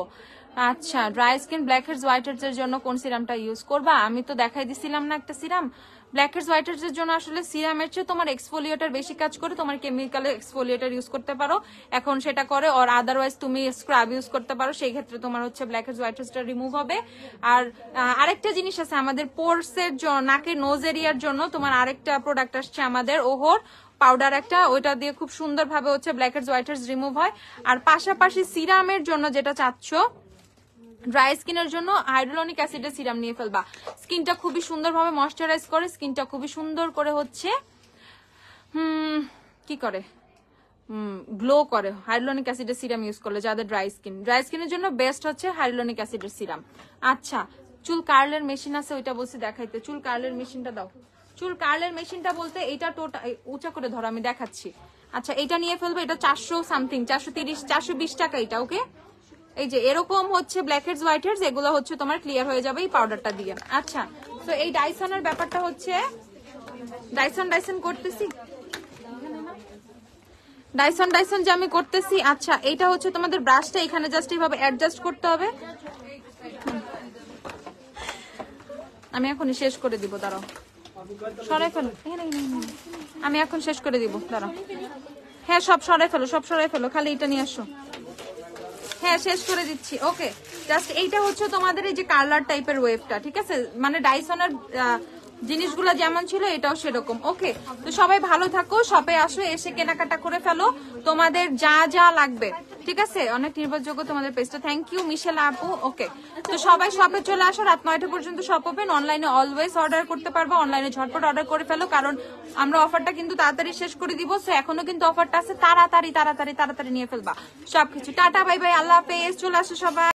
Speaker 1: আচ্ছা, dry skin blackheads whiteheads এর জন্য কোন সিরামটা ইউজ করবা? আমি তো দেখাই দিছিলাম না একটা serum. Blackheads whiteheads এর জন্য আসলে সিরামের চেয়ে তোমার এক্সফোলিয়েটার বেশি কাজ করে, তোমার কেমিক্যাল এক্সফোলিয়েটার ইউজ করতে পারো এখন সেটা করে, আর আদারওয়াইজ তুমি স্ক্রাব ইউজ করতে পারো, সেই ক্ষেত্রে তোমার হচ্ছে ব্ল্যাক হেডস হোয়াইট হেডসটা রিমুভ হবে। আর আরেকটা জিনিস আছে আমাদের পোরস এর জন্য, নাকের নোজ এরিয়ার জন্য তোমার আরেকটা প্রোডাক্ট আসছে আমাদের, ওহর পাউডার একটা, ওইটা দিয়ে খুব সুন্দরভাবে হচ্ছে blackheads whiteheads remove হয়। আর পাশাপাশি সিরামের জন্য যেটা চাচ্ছ, ড্রাই স্কিনের জন্য হাইড্রোলনিক অ্যাসিডের সিরাম নিয়ে ফেলবা। স্কিনটা খুবই সুন্দরভাবে ময়শ্চারাইজ করে, স্কিনটা খুবই সুন্দর করে হচ্ছে কি করে গ্লো করে হাইড্রোলনিক অ্যাসিডের সিরাম ইউজ করলে। যাদের ড্রাই স্কিনের জন্য বেস্ট হচ্ছে হাইড্রোলনিক অ্যাসিডের সিরাম। আচ্ছা, চুল কার্লের মেশিন আছে, ওইটা বলছি দেখাইতে। চুল কার্লের মেশিনটা দাও। চুল কার্লের মেশিনটা বলতে এটা টোটাল উঁচা করে ধরো, আমি দেখাচ্ছি। আচ্ছা, এটা নিয়ে ফেলবো। এটা 400 সামথিং, 430 420 টাকা এটা। ওকে, এই যে এরকম হচ্ছে ব্ল্যাক হেডস হোয়াইট হেডস, এগুলো হচ্ছে তোমার ক্লিয়ার হয়ে যাবে এই পাউডারটা দিয়ে। আচ্ছা, তো এই ডাইসনের ব্যাপারটা হচ্ছে ডাইসন করতেছি, ডাইসন যে আমি করতেছি। আচ্ছা, এইটা হচ্ছে তোমাদের ব্রাশটা এখানে জাস্ট এইভাবে অ্যাডজাস্ট করতে হবে। আমি এখন শেষ করে দিব, দাঁড়াও সরাই ফেলো, আমি এখন শেষ করে দিব, দাঁড়াও। হ্যাঁ, সব সরাই ফেলো, খালি এটা নিয়ে আসো। হ্যাঁ, শেষ করে দিচ্ছি। ওকে, জাস্ট এইটা হচ্ছে তোমাদের এই যে কালার টাইপের ওয়েভটা, ঠিক আছে? মানে ডাইসনের জিনিসগুলো যেমন ছিল এটাও সেরকম। ওকে, তো সবাই ভালো থাকো, শপে আসো, এসে কেনাকাটা করে ফেলো তোমাদের যা যা লাগবে, ঠিক আছে? অনেক নির্ভরযোগ্য তোমাদের পেজটা। থ্যাংক ইউ মিশেল আপু। ওকে, তো সবাই শপে চলে আসো, রাত 9টা পর্যন্ত শপ ওপেন। অনলাইনে অলওয়েজ অর্ডার করতে পারবো, অনলাইনে ঝটপট অর্ডার করে ফেলো, কারণ আমরা অফারটা কিন্তু তাড়াতাড়ি শেষ করে দিব। সো এখনো কিন্তু অফারটা আছে, তাড়াতাড়ি নিয়ে ফেলবা সবকিছু। টাটা, বাই বাই, আল্লাহ হাফেজ। চলে আসো সবাই।